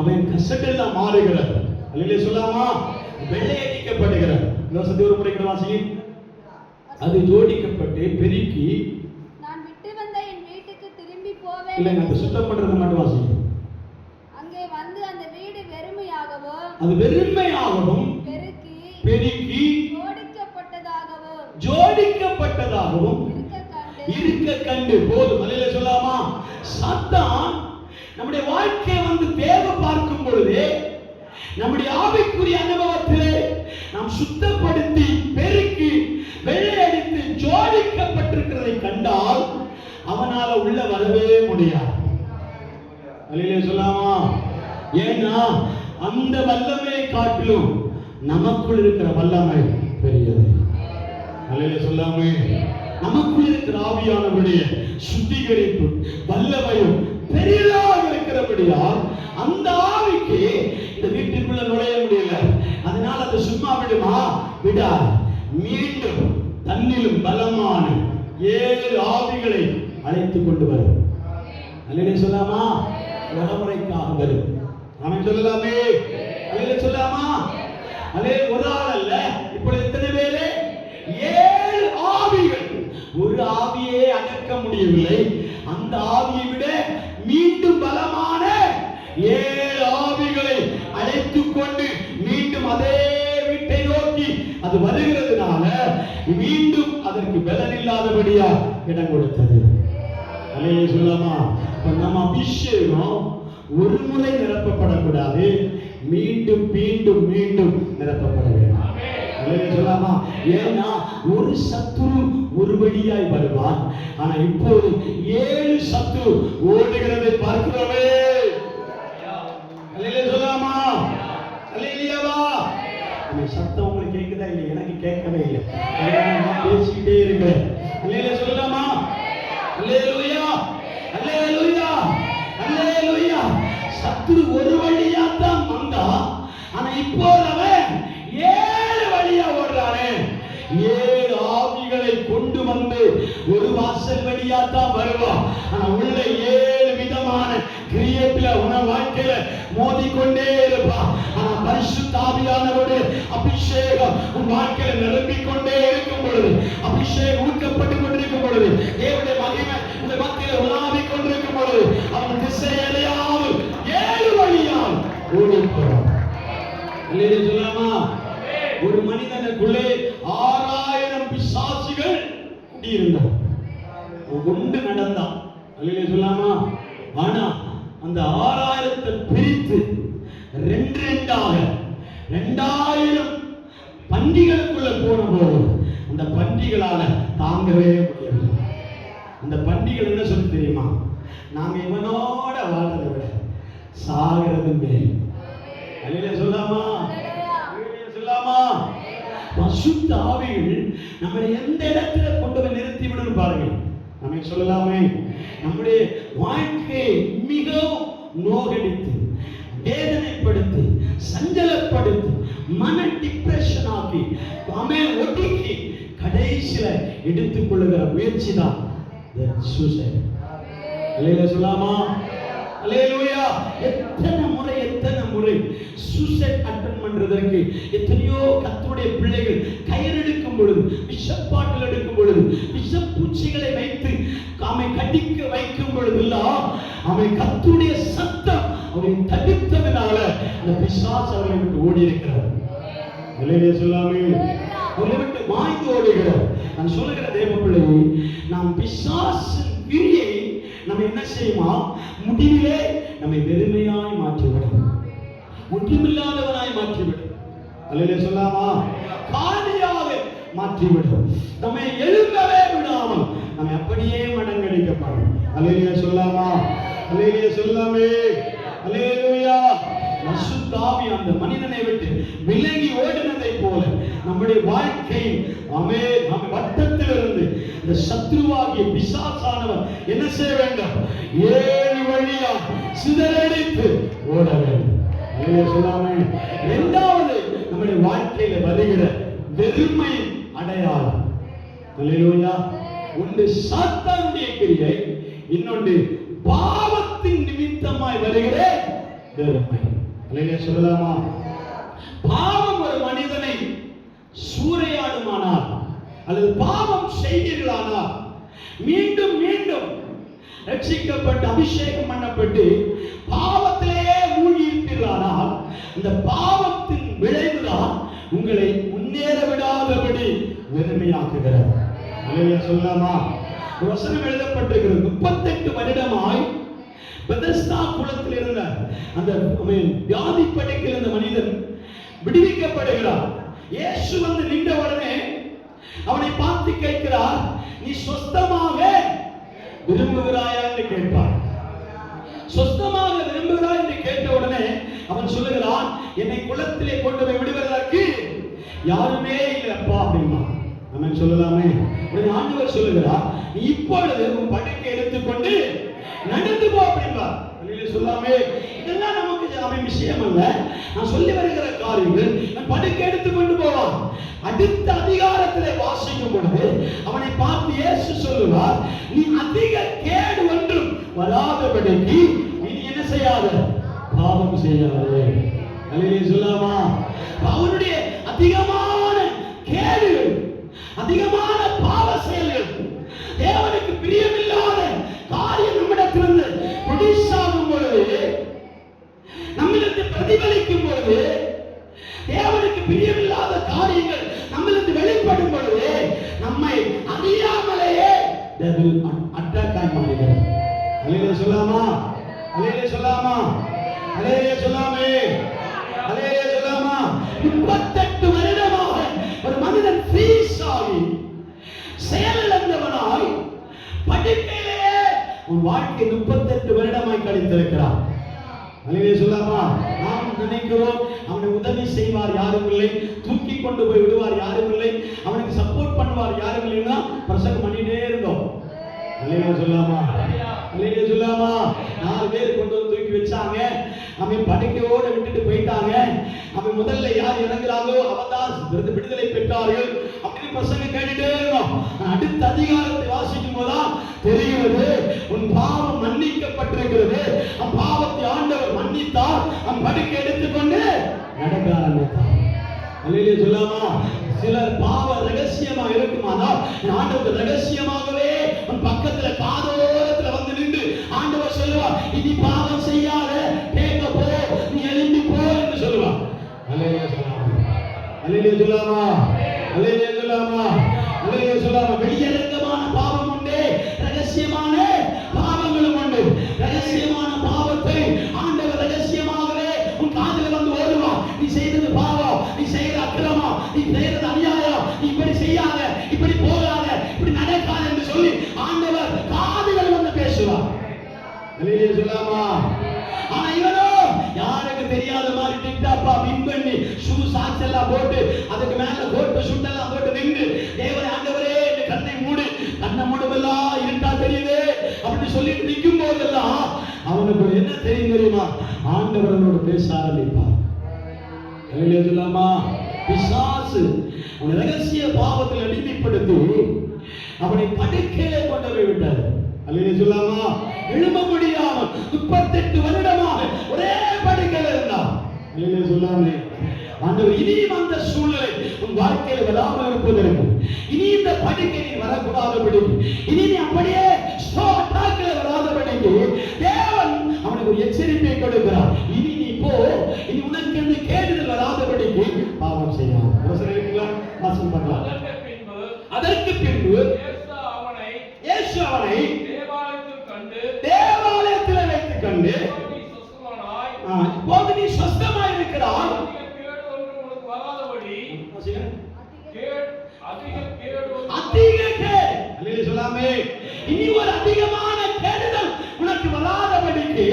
அவன் கசடெல்லாம் மாறுகிறான். அல்லேலூயா சொல்லாமா? வெள்ளையடிக்கப்படுகிறான். யோசனை ஒரு முறை வாசிங்க. அது ஜோடிக்கப்பட்டு பெருக்கி இல்லைங்க, அது சுத்தம் பண்றது மட்டும் வாசிங்க. அங்கே வந்து அந்த வீடு வெறுமையாகவும் அது வெறுமையாகவும் பெருக்கி ஜோடிக்கப்பட்டதாகவும் இருக்க கண்டு போதும். அல்லேலூயா சொல்லாமா? சாத்தான் நம்முடைய வாழ்க்கையை வந்து தேவ பார்க்கும் பொழுது நம்முடைய ஆவிக்குரிய அனுபவத்திலே நாம் சுத்தப்படுத்தி பெருக்கி வெள்ளையடித்து ஜோடிக்கப்பட்டிருக்கிறதை கண்டால் அவனால உள்ள வரவே முடியாது. அல்லேலூயா சொல்லாமா? ஏன்னா அந்த வல்லமையை காட்டிலும் நமக்குள் இருக்கிற வல்லமை பெரியது. அல்லேலூயா சொல்லாமே? நமக்குள் இருக்கிற ஆவியானவருடைய சுத்திகரிப்பு வல்லமையும் பெரியதாக இருக்கிறபடியால் அந்த ஆவிக்கு இந்த வீட்டுக்குள்ள நுழைய முடியல. அதனால அது சும்மா விடுமா? விடாது. மீண்டும் தன்னிலும் பலமான 7 ஆவிகளை அழைத்துக் கொண்டு வரும். அல்லேலூயா சொல்லாமா? வரமுறைக்காக வரும். நாம சொல்லலாமே? அல்லேலூயா சொல்லாமா? அல்லேலூயா. ஒரு ஆள் அல்ல, இப்பொழுது எத்தனை பேரு? 7 ஆவிகள். ஒரு ஆவியே அடக்க முடியவில்லை. அந்த ஆவியை விட மீண்டும் பலமான 7 ஆவிகளை அழைத்துக் கொண்டு மீண்டும் அதே வீட்டை நோக்கி அது வருகிறதுனால மீண்டும் அதற்கு பலன் இல்லாதபடியா இடம் கொடுத்தது. அல்லேலூயா சொல்லாமா? நம்ம அபிஷேகம் ஒரு முறை நிரப்பப்படக்கூடாது, மீண்டும் மீண்டும் மீண்டும் நிரப்பப்பட வேண்டும். அல்லேலூயா சொல்லாமா? ஏன்னா ஒரு சத்துரு ஒரு வழியாய் வருவான், ஆனா இப்போது 7 சத்துரு ஓடுகிறதை பார்க்கிறோமே. அல்லேலூயா சொல்லாமா? அல்லேலூயாவா? அந்த சத்தம் உங்களுக்கு கேட்குதா இல்லை? எனக்கு கேட்கவே இல்லை. நான் பேசிக்கிட்டே இருக்கிறேன். அல்லேலூயா சொல்லாமா? அல்லேலூயா அல்லேலூயா அல்லேலூயா. சத்துரு ஒரு வழியா தான் வந்தா, ஆனா இப்போ அவன் 7 வழியா ஓடுறானே. 7 ஆவிகளை கொண்டு வந்து ஒரு வாசல் வழியா தான் வருவான், ஆனா உள்ள 7 விதமான கிரியேட்டில உன வாழ்க்கையில மோதிக்கொண்டே இருப்பான். ஆனா பரிசுத்த ஆவியானவருடைய அபிஷேகம் உன் வாழ்க்கையில நிரம்பிக் கொண்டே இருக்கும் பொழுது, அபிஷேகம் ஊற்றப்பட்டு கொண்டிருக்கும் பொழுது, தேவனுடைய மகிமை இந்த மத்தியில உலாவிக் கொண்டிருக்கும் பொழுது, அவன் திசை எதையாவது 7 வழியால் ஓடி போவான். அல்லேலூயா சொல்லாமா? ஒரு மனிதனுக்குள்ளே 6000 பிசாசுகள் குடியிருந்தான். கொண்டு நடந்தான். அல்லேலூயா சொல்லாமா? ஆனா அந்த 6000 பிரித்து 2 2000 பண்டிகளுக்குள்ள போன போது அந்த பண்டிகளால தாங்கவே முடியவில்லை. அந்த பண்டிகள் என்ன சொல்லி தெரியுமா? நாங்க இவனோட வாழ்றதை விட சாகிறது மேல். அல்லேலூயா சொல்லாமா? அல்லேலூயா சொல்லாமா? பசுத்த ஆவிகள் நம்மளை எந்த இடத்துல கொண்டு போய் நிறுத்தி விடும் பாருங்க. நம்ம சொல்லலாமே, நம்முடைய வாழ்க்கையை மிகவும் நோகடித்து, வேதனைப்படுத்தி, சஞ்சலப்படுத்தி, மன டிப்ரெஷன் ஆக்கி, ஒடுக்கி கடைசியில எடுத்துக்கொள்ளுகிற முயற்சி தான் சூசைட். அல்லேலூயா சொல்லாமா? அல்லேலூயா. எத்தனை முறை சூசைட் அட்டெண்ட் பண்றதற்கு எத்தனையோ கர்த்தருடைய பிள்ளைகள் கயிறெடுக்கும் பொழுது, விஷப்பாட்டில் எடுக்கும் பொழுது, விஷப்பூச்சிகளை வைத்து அவனை கடிக்க வைக்கும் பொழுதெல்லாம் அவன் கர்த்தருடைய சத்தம் அவனை தடுத்ததுனால அந்த பிசாசு அவனை விட்டு ஓடி இருக்கிறார். அல்லேலூயா சொல்லாமே? அவனை விட்டு மாய்ந்து ஓடுகிறார். நான் சொல்லுகிற தேவ பிள்ளையை, நாம் பிசாசின் கிரியை நம்ம என்ன செய்யுமா? முடிவிலே நம்மை வெறுமையாய் மாற்றிவிடும், ஒன்றுமில்லாதவனாய் மாற்றிவிடும். அல்லேலூயா சொல்லாமா? காலியாக மாற்றிவிடும். நம்மை எழும்பவே விடாமல் நம்மை அப்படியே மடங்கடிக்கப்படும். அல்லேலூயா சொல்லாமா? அல்லேலூயா சொல்லாமே? அல்லேலூயா. பரிசுத்த ஆவி அந்த மனிதனை விட்டு விலகி ஓடினதை போல நம்முடைய வாழ்க்கையின் நம்ம வட்டத்திலிருந்து இந்த சத்ருவாகிய பிசாசானவர் என்ன செய்ய வேண்டும்? 7 வழியா சிதறடித்து ஓட வேண்டும். அல்லேலூயா சொல்லாமே? இரண்டாவது, நம்முடைய வாழ்க்கையில வருகிற வெறுமையின் அடையாளம். அல்லேலூயா. ஒன்று சாத்தானுடைய கிரியை, இன்னொன்று பாவத்தின் நிமித்தமாய் வருகிற வெறுமை. அல்லேலூயா சொல்லலாமா? பாவம் ஒரு மனிதனை சூறையாடுமானால் அல்லது பாவம் செய்தீர்களானால் மீண்டும் மீண்டும் ரட்சிக்கப்பட்டு அபிஷேகம் பண்ணப்பட்டு பாவத்திலேயே மூழ்கி இருப்பீர்களானால் இந்த பாவத்தின் விளைவுதான் உங்களை முன்னேற விடாதபடி வெறுமையாக்குகிறது. அல்லேலூயா சொல்லலாமா? ஒரு வசனம் எழுதப்பட்டிருக்கிறது. 38 வருடமாய் பெதஸ்தா குளத்தில் இருந்த அந்த வியாதி படுக்கையில் இருந்த மனிதன் விடுவிக்கப்படுகிறார். இயேசு வந்து நின்ற உடனே அவனை பார்த்து கேட்கிறார், நீ சொஸ்தமாக விரும்புகிறாயா என்று கேட்பார். சொஸ்தமாக விரும்புகிறாய் என்று கேட்ட உடனே அவன் சொல்லுகிறான், என்னை குளத்திலே கொண்டு போய் விடுவதற்கு யாருமே இல்லைப்பா அப்படின்னா. நம்ம சொல்லலாமே? ஆண்டவர் சொல்லுகிறார், நீ இப்பொழுது உன் படுக்கை எடுத்துக்கொண்டு நடந்து போ அப்படின்பா. சொல்லாமே? இதெல்லாம் நமக்கு விஷயம் அல்ல. நான் சொல்லி வருகிற காரியங்கள் நான் படுக்கை எடுத்துக்கொண்டு போவான். அடுத்த அதிகாரத்திலே வாசிக்கும் பொழுது அவனை பார்த்து இயேசு சொல்லுவார், நீ அதிக கேடு ஒன்றும் வராதபடிக்கு நீ என்ன செய்யாத? பாவம் செய்யாதே. அல்லேலூயா சொல்லாமா? அவனுடைய அதிகமான கேடுகள், அதிகமான பாவ செயல்கள், தேவனுக்கு பிரியமில்லாத காரியம் நம்மிடத்திலிருந்து பிரதிசாகும் பொழுது, நம்மிலிருந்து பிரதிபலிக்கும் பொழுது, தேவனுக்கு பிரியமில்லாத காரியங்கள் நம்மிலிருந்து வெளிப்படும் பொழுது நம்மை அறியாமலேயே devil அட்டாக் ஆகி மாறுகிறது. அல்லேலூயா சொல்லாமா? அல்லேலூயா சொல்லாமா? அல்லேலூயா சொல்லாமே? அல்லேலூயா சொல்லாமா? 38 வருடமாக ஒரு மனிதன் ஃப்ரீஸ் ஆகி செயலிழந்தவனாய் படுக்கையிலே உன் வாழ்க்கை 38 வருடமாய் கழித்திருக்கிறார். அல்லேலூயா சொல்லாமா? நாம் நினைக்கிறோம் அவனை உதவி செய்வார் யாரும் இல்லை, தூக்கி கொண்டு போய் விடுவார் யாரும் இல்லை, அவனுக்கு சப்போர்ட் பண்ணுவார் யாரும் இல்லைன்னா பிரசங்கம் பண்ணிட்டே இருந்தோம். அல்லேலூயா சொல்லாமா? அல்லேலூயா சொல்லாமா? 4 பேர் கொண்டு வந்து தூக்கி வச்சாங்க, அவன் படுக்கையோட விட்டுட்டு போயிட்டாங்க. அவன் முதல்ல யார் இறங்குறாங்களோ அவதான் விடுதலை பெற்றார்கள் அப்படின்னு பிரசங்கம் கேட்டுட்டே இருந்தோம். அடுத்த அதிகாரத்தை வாசிக்கும் போதுதான் தெரிகிறது, உன் பாவம் மன்னிக்கப்பட்டிருக்கிறது. அவன் பாவத்தை ஆண்டவர் மன்னித்தார். அவன் படுக்கை எடுத்துக்கொண்டு நடக்க ஆரம்பித்தார். அல்லேலூயா சொல்லாமா? சிலர் பாவ ரகசியமா இருக்குமானால் ஆண்டவர் ரகசியமாகவே உன் பக்கத்துல காதோரத்துல வந்து நின்று ஆண்டவர் சொல்லுவார், இனி பாவம் செய்யாத, கேட்க போ, நீ எழுந்து அல்லேலூயா சொல்லாமா, அல்லேலூயா சொல்லாமா, அல்லேலூயா சொல்லாமா. வெளியரங்கமான பாவம் உண்டு, ரகசியமான பாவங்களும் உண்டு. ரகசியமான பாவத்தை ஆண்டவர் ரகசியமாகவே உன் காதில் வந்து ஓதுவா. நீ செய்தது பாவம், நீ செய்யற அக்கிரமம், நீ செய்யறது அநியாயம், நீ இப்படி செய்யாத, இப்படி போகாத, இப்படி நடக்காத என்று சொல்லி ஆண்டவர் காதுகள் வந்து பேசுவார். அல்லேலூயா சொல்லாமா. ஆனா இவனோ யாருக்கு தெரியாத மாதிரி டிக்டாப்பா வின் பண்ணி ஷூ சாக்ஸ் எல்லாம் போட்டு அதுக்கு மேல கோட்டு சுட்டெல்லாம் போட்டு நின்று தேவனே ஆண்டவரே இந்த கண்ணை மூடு, கண்ணை மூடுவெல்லாம் இருட்டா தெரியுது அப்படி சொல்லிட்டு நிற்கும் போதெல்லாம் அவனுக்கு என்ன தெரியும் தெரியுமா? ஆண்டவர் அவனோட பேச ஆரம்பிப்பார். அல்லேலூயா சொல்லாமா. பிசாசு அவனை ரகசிய பாவத்தில் அடிமைப்படுத்தி அவனை படுக்கையிலே கொண்டு போய் விட்டார். அல்லேலூயா சொல்லாமா. எழும்ப முடியாமல் 38 வருடமாக ஒரே படுக்கையில் இருந்தார். அல்லேலூயா சொல்லாமே. ஆண்டவர் இனியும் அந்த சூழ்நிலை உன் வாழ்க்கையில் வராமல் இருப்பதற்கு, இனி இந்த படுக்கை நீ வரக்கூடாதபடி, இனி நீ அப்படியே ஸ்டாக்கில் வராதபடிக்கு தேவன் அவனுக்கு ஒரு எச்சரிப்பை கொடுக்கிறார். இனி நீ போ, இனி உனக்கு இந்த கேடுதல் வராதபடிக்கு பாவம் செய்யலாம். வாசம் பண்ணலாம். அதற்கு பின்பு இயேசு அவனை தேவாலயத்தில் வைத்து கண்டு, இப்போது நீ சொஸ்தமாய் இருக்கிறாய், அதிக கேடு சொல்லாமே, இனி ஒரு அதிகமான கேடுதல் உனக்கு வராதபடிக்கு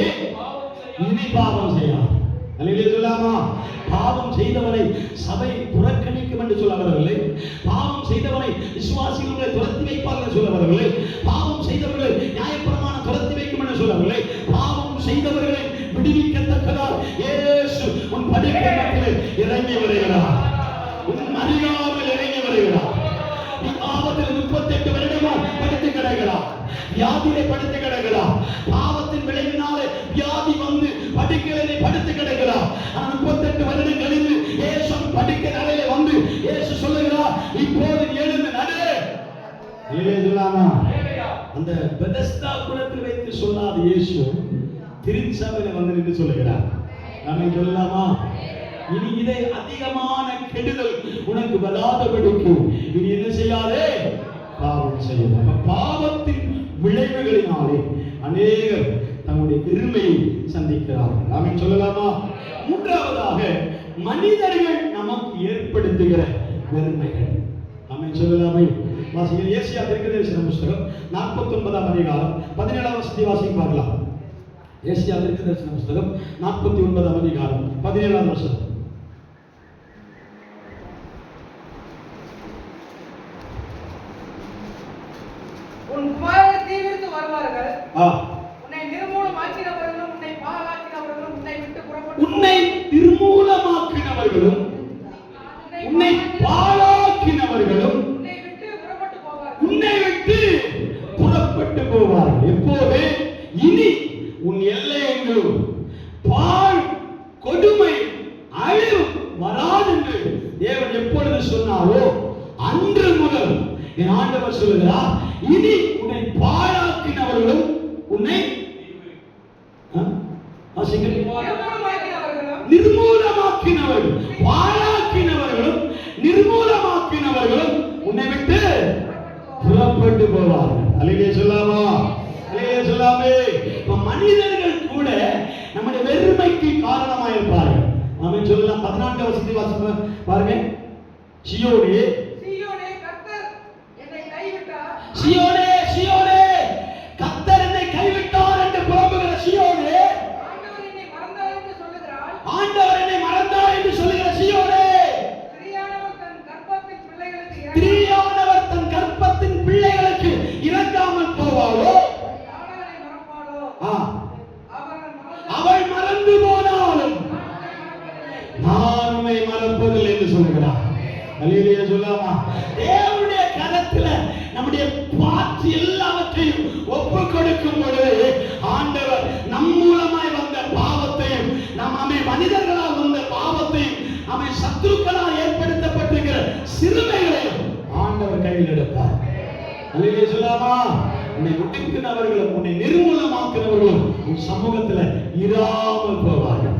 இனி பாவம் செய்யலாம். அல்லேலூயா சொல்லாமா. பாவம் செய்தவனை சபை புறக்கணிக்கும் என்று சொல்ல வரவில்லை. பாவம் செய்தவனை விசுவாசிகளை துரத்தி வைப்பார்கள் சொல்ல வரவில்லை. பாவம் செய்தவர்களை நியாயப்பிரமாணம் துரத்தி வைக்கும் என்று சொல்லவில்லை. பாவம் செய்தவர்களை விடுவிக்கத்தக்கதால் இயேசு உன் படுக்கையில் இறங்கி வருகிறார், உன் அறியாமல் இறங்கி வருகிறார். நீ பாவத்தில் 38 வருடமும் படுத்து கிடக்கிறார், வியாதியை படுத்து கிடக்கிறார், பாவத்தின் விளைவினாலே வியாதி வந்து படுக்கையிலே படுத்து கிடக்கிறார். 38 வருடம் கழிந்து இயேசு படுக்கை அறையிலே வந்து இயேசு சொல்லுகிறார், இப்போது எழுந்து நடு. அல்லேலூயா சொல்லாமா. அந்த பெதஸ்தா குளத்தில் வைத்து சொல்லாத இயேசு திருச்சபையில வந்து நின்று சொல்லுகிறார். நாம சொல்லலாமா? இனி இதை அதிகமான கெடுதல் உனக்கு வராதபடிக்கு இனி என்ன செய்யாதே? பாவம் செய்யாத. பாவத்தின் விளைவுகளினாலே அநேகர் தங்களுடைய பெருமையை சந்திக்கிறார்கள். நாம சொல்லலாமா? மூன்றாவதாக மனிதர்கள் நமக்கு ஏற்படுத்துகிற பெருமைகள். நாம சொல்லலாமே? வாசிகள் ஏசியா தீர்க்கதரிசன புத்தகம் 49ஆம் அதிகாரம் 17ஆம் வசனத்தை வாசிக்க பார்க்கலாம். ஏசியா தீர்க்கதரிசன புத்தகம் 49ஆம் அதிகாரம் 17ஆம் வசனம். உன் குமாரர் தீவிரித்து வருவார்கள், உன்னை நிர்மூலமாக்கினவர்களும் உன்னை பாழாக்கினவர்களும் உன்னை விட்டு புறப்பட்டு உன்னை நிர்மூலமாக்கினவர்களும் உன்னை பாழாக்கினவர்களும் உன்னை விட்டு புறப்பட்டு போவார்கள். எப்போது? இனி உன் எல்லையெங்கும் பாழ், கொடுமை, அழிவு வராது என்று தேவன் எப்பொழுது சொன்னாரோ அன்று முதல் என் ஆண்டவர் சொல்லுகிறார், இனி உன்னை பாழாக்கினவர்களும் உன்னை நிர்மூலமாக்கினவர்களும் பாழாக்கினவர்களும் நிர்மூலமாக்கினவர்களும் உன்னை விட்டு புறப்பட்டு போவார்கள். அல்லேலூயா சொல்லாமா? அல்லேலூயா சொல்லாமே. மனிதர்கள் கூட நம்முடைய வெறுமைக்கு காரணமாக இருப்பார்கள். ஆமென் சொல்லலாம். 14ஆம் வசனத்தை வாசிங்க பாருங்க. சீயோனே சீயோனே கர்த்தர் என்னை கைவிட்டார், சீயோனே சீயோனே கர்த்தர் என்னை கைவிட்டார் என்று புலம்புகிற சீயோனே, ஆண்டவர் என்னை மறந்தார் என்று சொல்லுகிறாள், ஆண்டவர் என்னை மறந்தார் என்று சொல்லுகிற சீயோனே, ஸ்திரீயானவர் தன் கர்ப்பத்தின் பிள்ளைகளுக்கு இறங்காமல் போவாளோ, அவள் மறந்து போனாலும் நான் உன்னை மறப்பதில்லை என்று சொல்கிறார். அல்லேலூயா சொல்லாமா? தேவனுடைய கரத்துல நம்முடைய பாற்று எல்லாவற்றையும் ஒப்பு கொடுக்கும் பொழுது ஆண்டவர் நம் மூலமாய் வந்த பாவத்தையும், நம்மை மனிதர்களால் வந்த பாவத்தையும், நம்மை சத்துருக்களால் ஏற்படுத்தப்பட்டிருக்கிற சிறுமைகளையும் ஆண்டவர் கையில் எடுப்பார். அல்லேலூயா சொல்லாமா? உன்னை ஒடுக்கினவர்களும் உன்னை நிர்மூலமாக்கினவர்களும் உன் சமூகத்துல இராமல் போவார்கள்.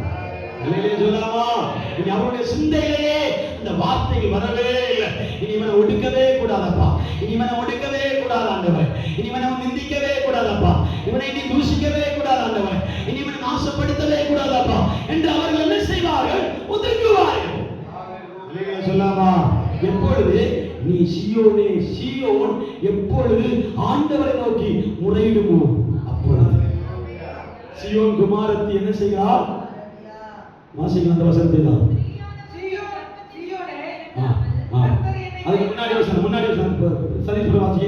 அல்லேலூயா சொல்லாமா? இனி அவருடைய சிந்தையிலேயே இந்த இந்த வார்த்தைகள் வரவே இல்லை. இனி இவனை ஒடுக்கவே கூடாதப்பா, இனி இவனை ஒடுக்கவே கூடாது ஆண்டவரே, இனி இவனை நிந்திக்கவே கூடாதப்பா, இவனை இனி தூஷிக்கவே கூடாது ஆண்டவரே, இனி இவனை நாசப்படுத்தவே கூடாதப்பா என்று அவர்கள் என்ன செய்வார்கள்? ஒதுக்குவார்கள். சொல்லாமா? எப்பொழுது நீ சீயோனே சீயோன் எப்பொழுது ஆண்டவரை நோக்கி முறையிடுமோ அப்பொழுது சீயோன் குமாரத்தி என்ன செய்கிறார்? வாசிக்கலாம் அந்த வசனத்தை தான். அதுக்கு முன்னாடி வசனம், முன்னாடி வசனம் சரி சொல்ல வாசி.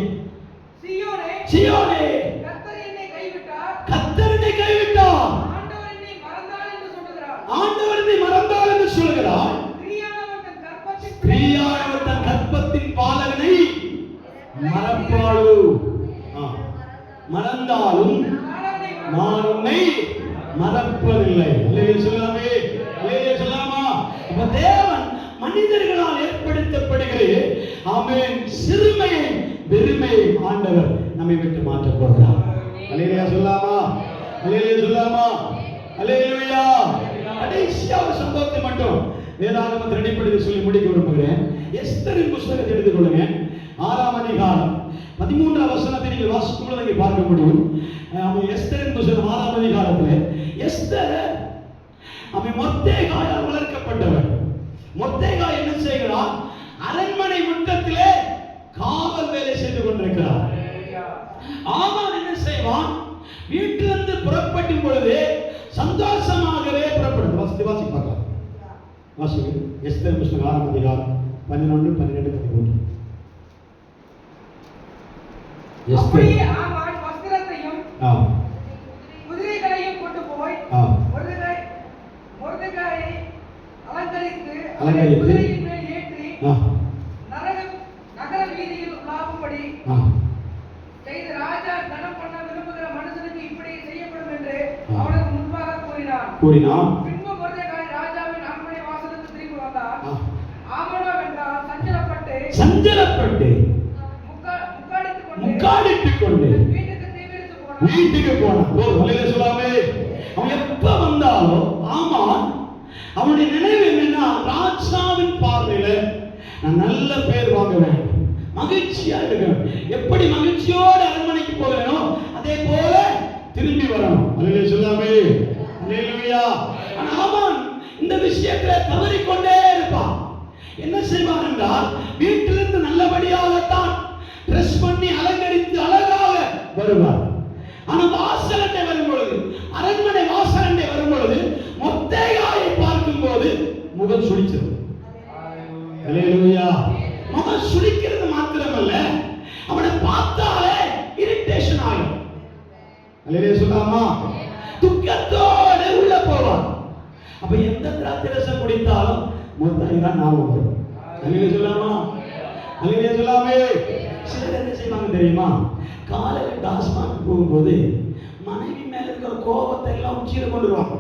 சீயோனே சீயோனே கர்த்தர் என்னை கைவிட்டார், கர்த்தர் என்னை கைவிட்டார், ஆண்டவர் என்னை மறந்தார் என்று சொல்லுகிறார். ஆண்டவர் என்னை மறந்தார் என்று சொல்கிறார். ஸ்திரீயானவர் தன் கர்ப்பத்தின் பாலகனை மறப்பாளோ? மறந்தாலும் நான் உன்னை மறப்பதில்லை. அல்லேலூயா சொல்லாமே, அல்லேலூயா சொல்லாமா? அப்ப தேவன் மனிதர்களால் ஏற்படுத்தப்படுகிற ஆமென் சிறுமையை வெறுமையை ஆண்டவர் நம்மை விட்டு மாற்ற போகிறார். அல்லேலூயா சொல்லாமா, அல்லேலூயா சொல்லாமா, அல்லேலூயா. கடைசியா ஒரு சம்பவத்தை மட்டும் வேதாகமத்தை ரெடிப்படுத்தி சொல்லி முடிக்க விரும்புகிறேன். எஸ்தரின் புத்தகத்தை எடுத்துக்கொள்ளுங்க. 6ஆம் அதிகாரம் 13ஆம் வசனத்தை நீங்கள் வாசிக்கும் பொழுது அங்கே பார்க்க முடியும். எஸ்தரின் புத்தகம் 6ஆம் அதிகாரத்தில் எஸ்தர் அவன் மொர்தெகாயால் வளர்க்கப்பட்டவர். மொர்தெகாய் என்ன செய்கிறார்? அரண்மனை முற்றத்திலே காவல் வேலை செய்து கொண்டிருக்கிறார். ஆமான் என்ன செய்வான்? வீட்டிலிருந்து புறப்படும் பொழுது சந்தோஷமாகவே புறப்படும். வாசி பார்க்கலாம். வாசிங்க. எஸ்தர் புத்தகம் 6ஆம் அதிகாரம் 11, 12, 13. அப்படியே ஆமான் வஸ்திரத்தையும் குதிரைகளையும் கொண்டு போய் மொர்தெகாயை அலங்கரித்து குதிரையின் மேல் ஏற்றி நகர வீதியில் உலாவும்படி செய்து ராஜா கனம் பண்ண விரும்புகிற மனுஷனுக்கு இப்படி செய்யப்படும் என்று அவனுக்கு முன்பாக கூறினான். பின்பு மொர்தெகாய் ராஜாவின் அரண்மனை வாசலுக்கு திரும்பி வந்தார். ஆமானோ என்றால் சஞ்சலப்பட்டு முக்காடிட்டுக் கொண்டு வீட்டுக்கு போனான். சொல்லாமே, அவன் எப்ப வந்தாலும் ஆமான் அவனுடைய நினைவு என்னன்னா, ராஜாவின் பார்வையில நான் நல்ல பேர் வாங்க வேண்டும், மகிழ்ச்சியா இருக்கணும். எப்படி மகிழ்ச்சியோடு அரண்மனைக்கு போகிறேனோ அதே போல திரும்பி வரணும். அல்லேலூயா சொல்லாமே, அல்லேலூயா. ஆனா ஆமான் இந்த விஷயத்துல தவறிக்கொண்டே இருப்பான். என்ன செய்வான் என்றால், வீட்டிலிருந்து நல்லபடியாகத்தான் ட்ரெஸ் பண்ணி அலங்கரித்து அழகாக வருவார். ஆனா வாசலண்டை வரும் பொழுது, அரண்மனை வாசலண்டை வரும் பொழுது மொர்தெகாயை பார்க்கும் போது முகம் சுளிச்சது. அல்லேலூயா. முகம் சுளிக்கிறது மாத்திரமல்ல, அவனை பார்த்தாலே இரிட்டேஷன் ஆகும். அல்லேலூயா சொல்லாமா? துக்கத்தோடு உள்ள போவான். அப்ப எந்த திராட்சரசம் குடித்தாலும் மொர்தெகாய் தான் ஞாபகம் வரும். அல்லேலூயா சொல்லாமா, அல்லேலூயா சொல்லாமே. சிலர் என்ன செய்வாங்க தெரியுமா? காலையில் டாஸ்மாக் போகும்போது மனைவி மேல இருக்கிற கோபத்தை எல்லாம் உச்சியில கொண்டு வருவாங்க.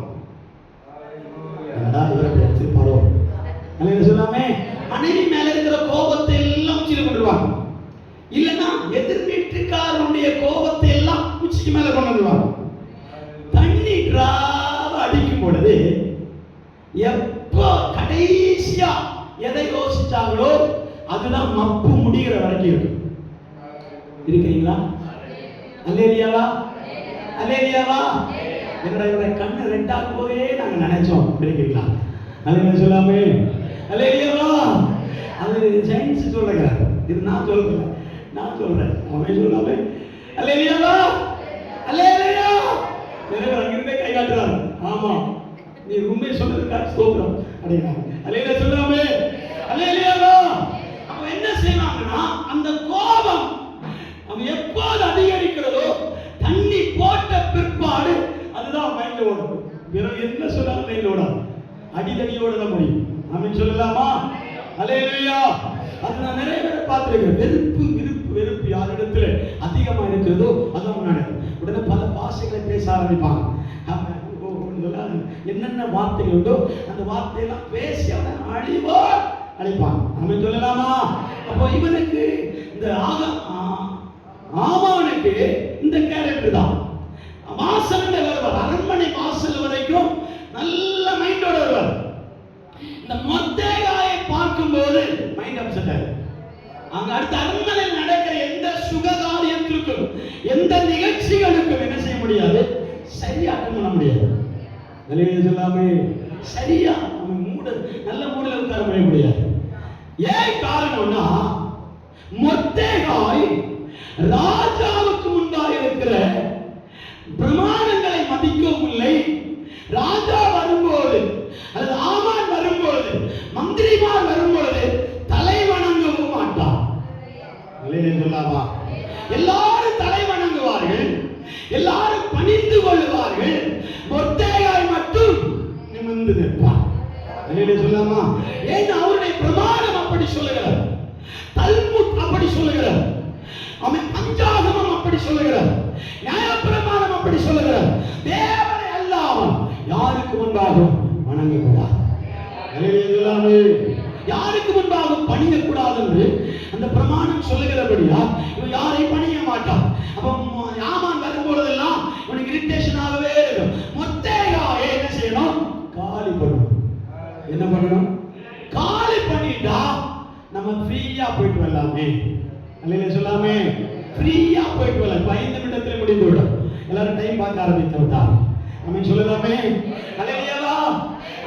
சொல்லாமே, மனைவி மேல இருக்கிற கோபத்தை எல்லாம் உச்சியில கொண்டு வருவாங்க. இல்லைன்னா எதிர் வீட்டுக்காரனுடைய கோபத்தை எல்லாம் உச்சிக்கு மேல கொண்டு வருவாங்க. தண்ணி டிராவ அடிக்கும் பொழுது எப்போ கடைசியா எதை யோசிச்சாங்களோ அதுதான் மப்பு முடிகிற வரைக்கும் இருக்கும். இருக்கிறீங்களா? அல்லேலியாவா, அல்லேலியாவா. என்னோட கண்ணு ரெண்டாகும் போதே நாங்க நினைச்சோம். இருக்கிறீங்களா? அல்லேலியா சொல்லாமே, அல்லேலியாவா. அது சயின்ஸ் சொல்லுகிறார், இது நான் சொல்லல, நான் சொல்றேன். அவன் சொல்லாமே, அல்லேலியாவா, அல்லேலியா. அங்கிருந்தே கை காட்டுறாரு. ஆமா, நீ உண்மை சொன்னதுக்காக ஸ்தோத்திரம் அடைகிறாங்க. அல்லேலியா சொல்லாமே, அல்லேலியாவா. அவன் என்ன செய்வாங்கன்னா, அந்த கோபம் அவன் எப்போது அதிகரிக்கிறதோ தண்ணி போட்ட பிற்பாடு அதுதான் மைண்ட்ல ஓடும். பிறகு என்ன சொன்னாலும் மைண்ட்ல ஓடாது, அடிதடியோட தான் முடியும். ஆமென் சொல்லலாமா? அல்லேலூயா. அது நான் நிறைய பேரை பார்த்திருக்கிறேன். வெறுப்பு யாரிடத்துல அதிகமா இருக்கிறதோ அதான் முன்னாடி உடனே பல பாஷைகளை பேச ஆரம்பிப்பாங்க. என்னென்ன வார்த்தைகள் உண்டோ அந்த வார்த்தையெல்லாம் பேசி அவனை அழிவா அழைப்பாங்க. ஆமென் சொல்லலாமா? அப்போ இவனுக்கு இந்த ஆமானுக்கு இந்த கேரக்டர் தான். வாசல்ல வருவார், அரண்மனை வாசல் வரைக்கும் நல்ல மைண்டோட வருவார். இந்த மொர்தெகாயை பார்க்கும் பார்க்கும்போது மைண்ட் அப்செட் ஆகுது. அங்க அடுத்த அரண்மனையில் நடக்கிற எந்த சுககாரியத்திற்கும் எந்த நிகழ்ச்சிகளுக்கும் என்ன செய்ய முடியாது, சரியா அட்டன் பண்ண முடியாது. வெளியே சொல்லாமே சரியா நம்ம மூட நல்ல மூடல உட்கார முடியாது. ஏன் காரணம்னா மொர்தெகாய் ராஜாவுக்கு முன்பாக இருக்கிற பிரமாணங்களை மதிக்கவும் இல்லை. ராஜா வரும்போது அல்லது ஆமான் வரும்போது மந்திரிமார் வரும்போது தலை வணங்கவும் மாட்டார். சொல்லாமா எல்லாரும் தலை வணங்குவார்கள், எல்லாரும் பணிந்து கொள்வார்கள். மொர்தெகாய் மட்டும் நிமிர்ந்து நிற்பார். சொல்லாமா ஏன் அவருடைய பிரமாணம் அப்படி சொல்லுகிறார், தல்முத் அப்படி சொல்லுகிறார், அவன் பஞ்சாகமம் அப்படி சொல்லுகிறார், நியாயப்பிரமாணம் அப்படி சொல்லுகிறார். தேவனை அல்லாமல் யாருக்கு முன்பாகவும் வணங்கக்கூடாது, யாருக்கு முன்பாகவும் பணியக்கூடாது என்று அந்த பிரமாணம் சொல்லுகிறபடியா இவன் யாரையும் பணிய மாட்டான். அப்ப ஆமான் வரும்பொழுதெல்லாம் இவனுக்கு இரிட்டேஷன் ஆகவே இருக்கும். மொர்தெகாயை என்ன செய்யணும், காலி பண்ணணும். என்ன பண்ணணும், காலி பண்ணிட்டா நம்ம ஃப்ரீயா போயிட்டு வரலாமே. அல்லையா சொல்லாமே ஃப்ரீயா போயிட்டு வரலாம். 5 நிமிடத்தில் முடிந்து விடும். எல்லாரும் டைம் பார்க்க ஆரம்பித்து விட்டார். ஆமென் சொல்லலாமே. அல்லேலூயா.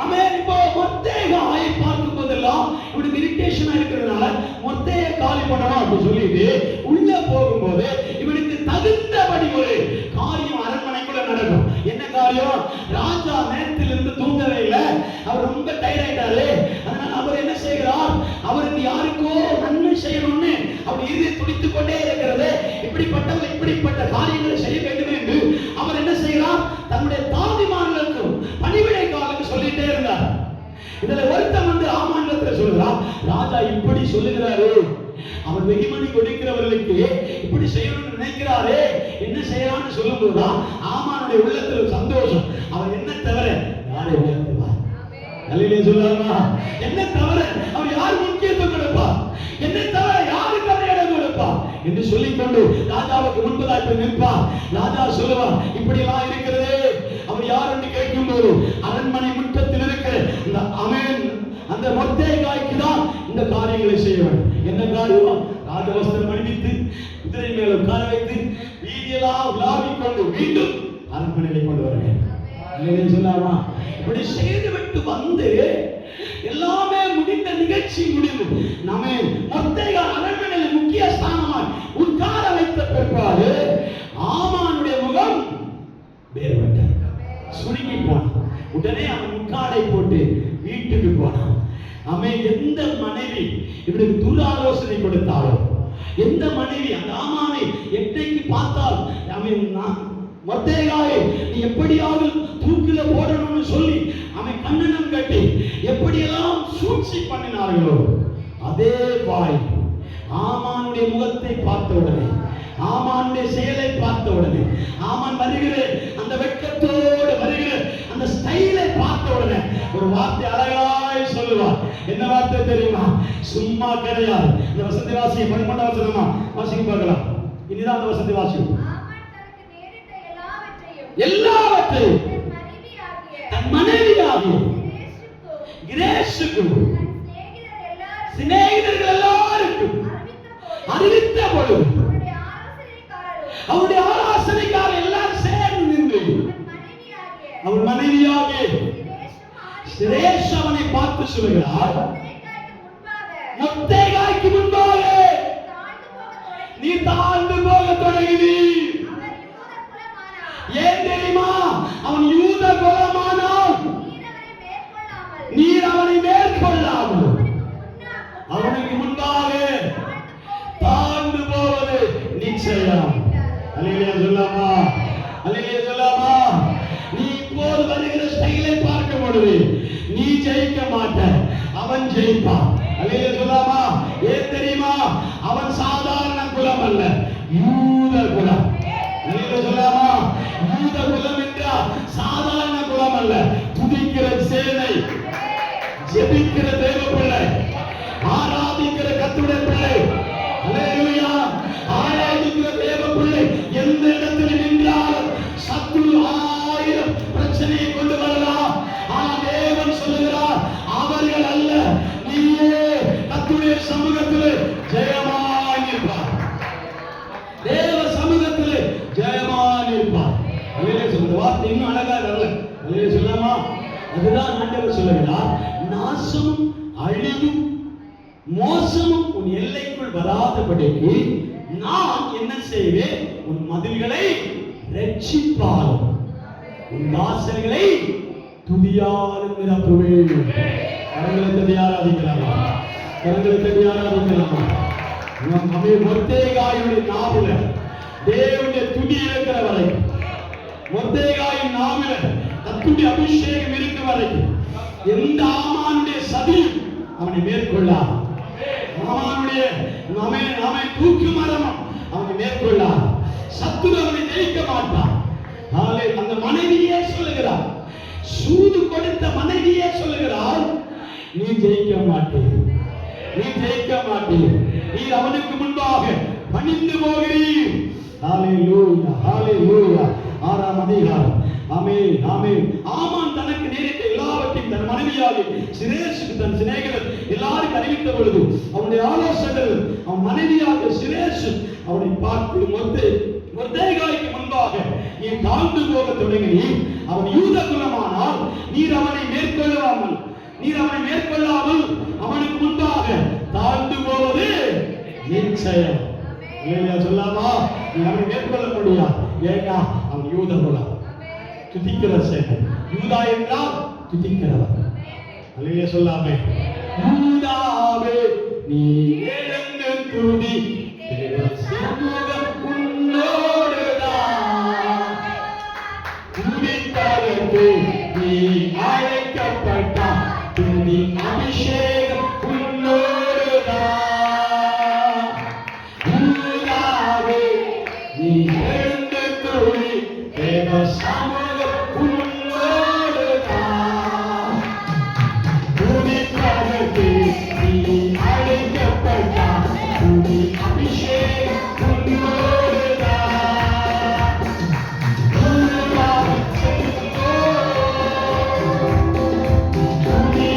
ஆமென். இப்போ மொர்தெகாயை பார்க்கும் போதெல்லாம் இவனுக்கு இரிட்டேஷனா இருக்கிறதுனால மொர்தெகாயை காலி பண்ணணும் அப்படி சொல்லிட்டு உள்ள போகும்போது இவனுக்கு தகுந்தபடி ஒரு காரியம் அரண்மனைக்குள்ள நடக்கும். என்ன காரியம், ராஜா நேரத்திலிருந்து தூங்கவே இல்லை, அவர் ரொம்ப டயர்ட் ஆயிட்டாரு. அதனால அவர் என்ன செய்கிறார், அவருக்கு யாருக்கோ நன்மை செய்யணும்னு அவர் இறுதி துடித்துக் கொண்டே இருக்கிறது. இப்படிப்பட்டவர்கள் இப்படிப்பட்ட காரியங்களை செய்ய வேண்டும் என்று அவர் என்ன செய்கிறார், தன்னுடைய தாதிமார்களுக்கும் பணிவிடைக்காக சொல்லிட்டே இருந்தார். இதுல ஒருத்தன் வந்து ஆமாண்டத்தில் சொல்கிறார், ராஜா இப்படி சொல்லுகிறாரு, அவர் வெகுமதி கொடுக்கிறவர்களுக்கு இப்படி செய்யணும்னு நினைக்கிறாரே, என்ன செய்யறான்னு சொல்லும் போதுதான் ஆமானுடைய உள்ளத்தில் சந்தோஷம். அவர் என்ன தவிர யாரை உயர்த்துவார், அல்லேலூயா சொல்லாமா, என்ன தவிர அவர் யார் முக்கியத்துவம் கொடுப்பார், என்ன தவிர யாருக்கு அவர் இடம் கொடுப்பார் என்று சொல்லிக்கொண்டு ராஜாவுக்கு முன்பதாக போய் நிற்பார். ராஜா சொல்லுவார், இப்படி எல்லாம் இருக்கிறது. அவர் யார் என்று கேட்கும் போது அரண்மனை முற்றத்தில் இருக்கிற இந்த ஆமென் அந்த மொர்தெகாய்க்கு தான் இந்த காரியங்களை செய்ய வேண்டும். என்ன காரியம், ராஜவஸ்திரம் அணிவித்து குதிரை மேல உட்கார வைத்து வீதியெல்லாம் உலாவிக் கொண்டு மீண்டும் அரண்மனையை கொண்டு வர வேண்டும். சொல்லாமா இப்படி செய்து விட்டு வந்து எல்லாமே முடிந்த நிகழ்ச்சி முடிந்து நம்ம மொர்தெகாய் அரண்மனையில் முக்கிய ஸ்தானமாய் உட்கார வைத்த பிற்பாடு ஆமானுடைய முகம் வேறுபட்டது, சுருங்கி போனான். உடனே அவன் முக்காடை போட்டு வீட்டுக்கு போனான். அவன் எந்த மனைவி இவனுக்கு துராலோசனை கொடுத்தாலோ, எந்த மனைவி அந்த ஆமானை எட்டைக்கு பார்த்தால் அவன் மொர்தெகாயை நீ எப்படியாவது தூக்கில போடணும்னு சொல்லி அவன் கண்ணனம் கட்டி எப்படியெல்லாம் சூழ்ச்சி பண்ணினார்களோ அதே வாய் ஆமானுடைய முகத்தை பார்த்த உடனே, ஆமானுடைய செயலை பார்த்த உடனே, ஆமான் வருகிற அந்த வெட்கத்தோடு வருகிற அந்த ஸ்டைலை பார்த்த உடனே ஒரு வார்த்தை அழகாய் சொல்லுவார். என்ன வார்த்தை தெரியுமா, சும்மா கிடையாது. இந்த வசனத்தை வாசி, 13ஆம் வசனமா வாசிக்க பார்க்கலாம். இனிதான் அந்த வசனத்தை வாசிக்கும். எல்லாவற்றையும் தன் மனைவியாகிய கிரேசுக்கும் சிநேகிதர்கள் எல்லாருக்கும் அறிவித்த பொழுது அவருடைய ஆலோசனைக்காக எல்லாரும் சேர்ந்து நின்று அவர் மனைவியாகிய கிரேஸ் அவனை பார்த்து சொல்கிறார், மொர்தெகாய்க்கு முன்பாக நீ தாழ்ந்து போக தொடங்கினீர். ஏன் தெரியுமா, அவன் யூத குலமானால் நீர் அவனை மேற்கொள்ளாமல் அவனுக்கு முன்பாக தாழ்ந்து போவது நிச்சயம். அல்லேலூயா சொல்லாமா, அல்லேலூயா சொல்லாமா. நீ இப்போது வருகிற ஸ்டைலை பார்க்கும் பொழுது நீ ஜெயிக்க மாட்ட, அவன் ஜெயிப்பான். அல்லேலூயா சொல்லாமா. ஏன் தெரியுமா, அவன் சாதாரண குலம் அல்ல, யூத குலம். அல்லேலூயா சொல்லாமா. யூத குலம் என்றால் சாதாரண குலம் அல்ல, துதிக்கிற சேனை, ஜெபிக்கிற தேவ பிள்ளை, ஆராதிக்கிற கர்த்தருடைய பிள்ளை. அல்லேலூயா. ஆராதிக்கிற தேவ பிள்ளை எந்த இடத்தில் நின்றாலும் சத்துரு 1000 பிரச்சனையை கொண்டு வரலாம். ஆனால் தேவன் சொல்லுகிறார், அவர்கள் அல்ல, நீயே நாசமும் அழிவும் மோசமும் உன் எல்லைக்குள் வராதபடிக்கு நான் என்ன செய்வேன்? உன் மதில்களை ரட்சிப்பாலும் உன் வாசல்களை துதியாலும் நிரப்புவேன். கரங்களை தட்டி ஆராதிக்கலாமா? கரங்களை தட்டி ஆராதிக்கலாமா? நம்ம மொர்தேகாயுடைய நாவுல தேவனுடைய துதி இருக்கிற வரைக்கும், மொர்தேகாயின் நாவுல கர்த்தருடைய அபிஷேகம் இருக்கிற வரைக்கும் எந்த ஆமானுடைய சதியும் அவனை மேற்கொள்ளார். ஆமானுடைய நாமே தூக்கு மரமும் அவனை மேற்கொள்ளார். சத்துரு அவனை ஜெயிக்க மாட்டான். அந்த மனைவியே சொல்லுகிறார், சூது கொடுத்த மனைவியே சொல்லுகிறார், நீ ஜெயிக்க மாட்டேன், நீ ஜெயிக்க மாட்டேன், நீ அவனுக்கு முன்பாக பணிந்து போகிறீர். ஹalleluya ஹalleluya. 6ஆம் அதிகாரம். ஆமென் ஆமென். ஆமான் தனக்கு நேரிட்ட எல்லாவற்றையும் தன் மனைவியாகிய சிரேஷுக்கு தன் சிநேகிதர் எல்லாரும் அறிவித்த பொழுது அவனுடைய ஆலோசகர் அவன் மனைவியாகிய சிரேஷ் அவனை பார்த்து மொர்தேகாய்க்கு முன்பாக நீ தாழ்ந்து போக தொடங்கி அவன் யூத குலமானால் நீர் அவனை மேற்கொள்ளாமல் அவனுக்கு முன்பாக தாழ்ந்து போவது நிச்சயம். சொல்லாமா? நீ அவனை மேற்கொள்ள முடியாது. ஏன்னா அவன் யூத குலம், துதிக்கிற சேனை. யூதா என்றால் துதிக்கிறவர். அல்லேலூயா சொல்லாமே? யூதாவே நீ எழுந்து துதி, தேவ சமூகம் உன்னோடுதான். துதிப்பதற்கு நீ அழைக்கப்பட்டாய், துதி அபிஷேகம் உன்னோடுதான். யூதாவே நீ எழுந்து துதி, தேவ சமூகம் உன்னோடுதான். துதிப்பதற்கு நீ அழைக்கப்பட்டாய், துதி அபிஷேகம் உன்னோடுதான். யூதாவே துதி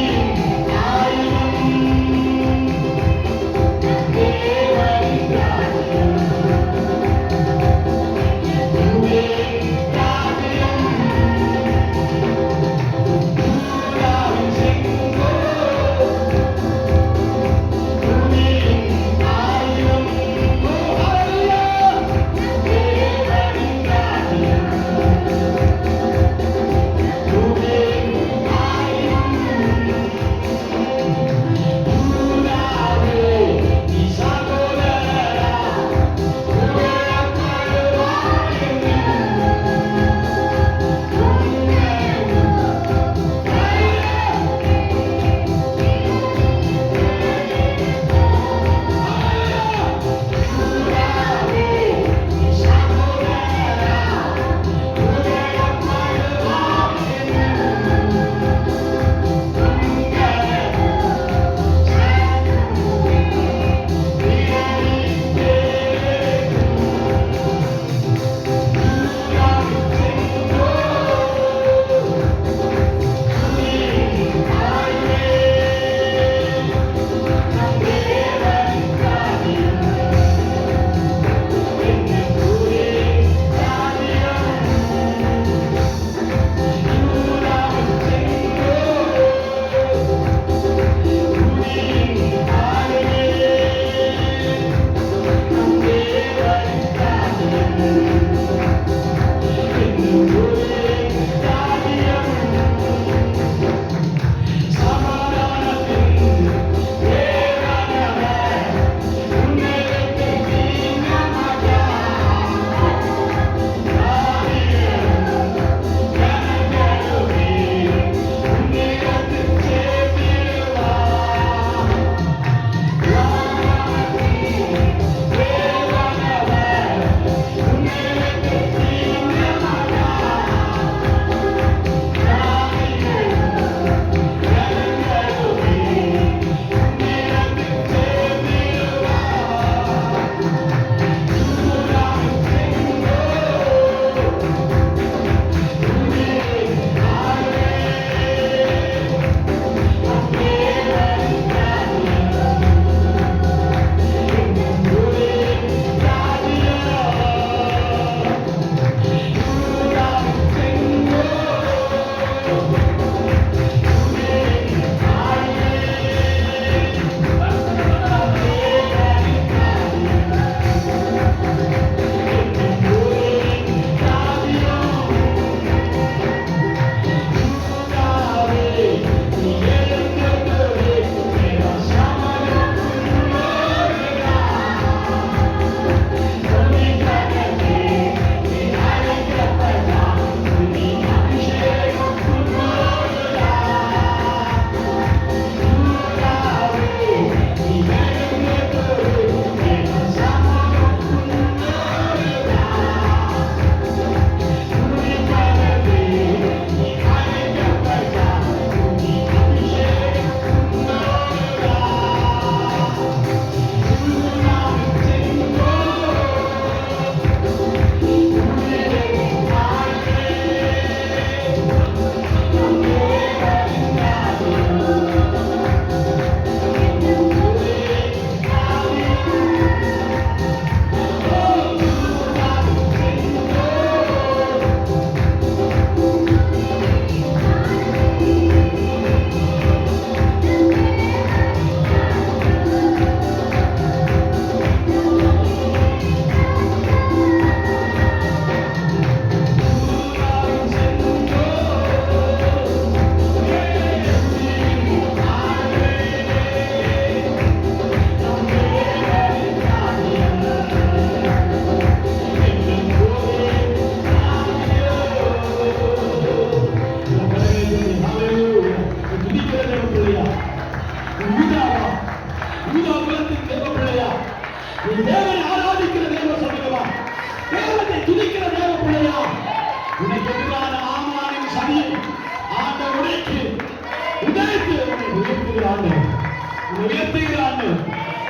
உன்னை உயர்த்துகிற ஆண்டவர்,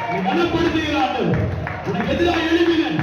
உன்னை கனப்படுத்துகிற ஆண்டவர், உனக்கு எதிராக எழுப்பினேன்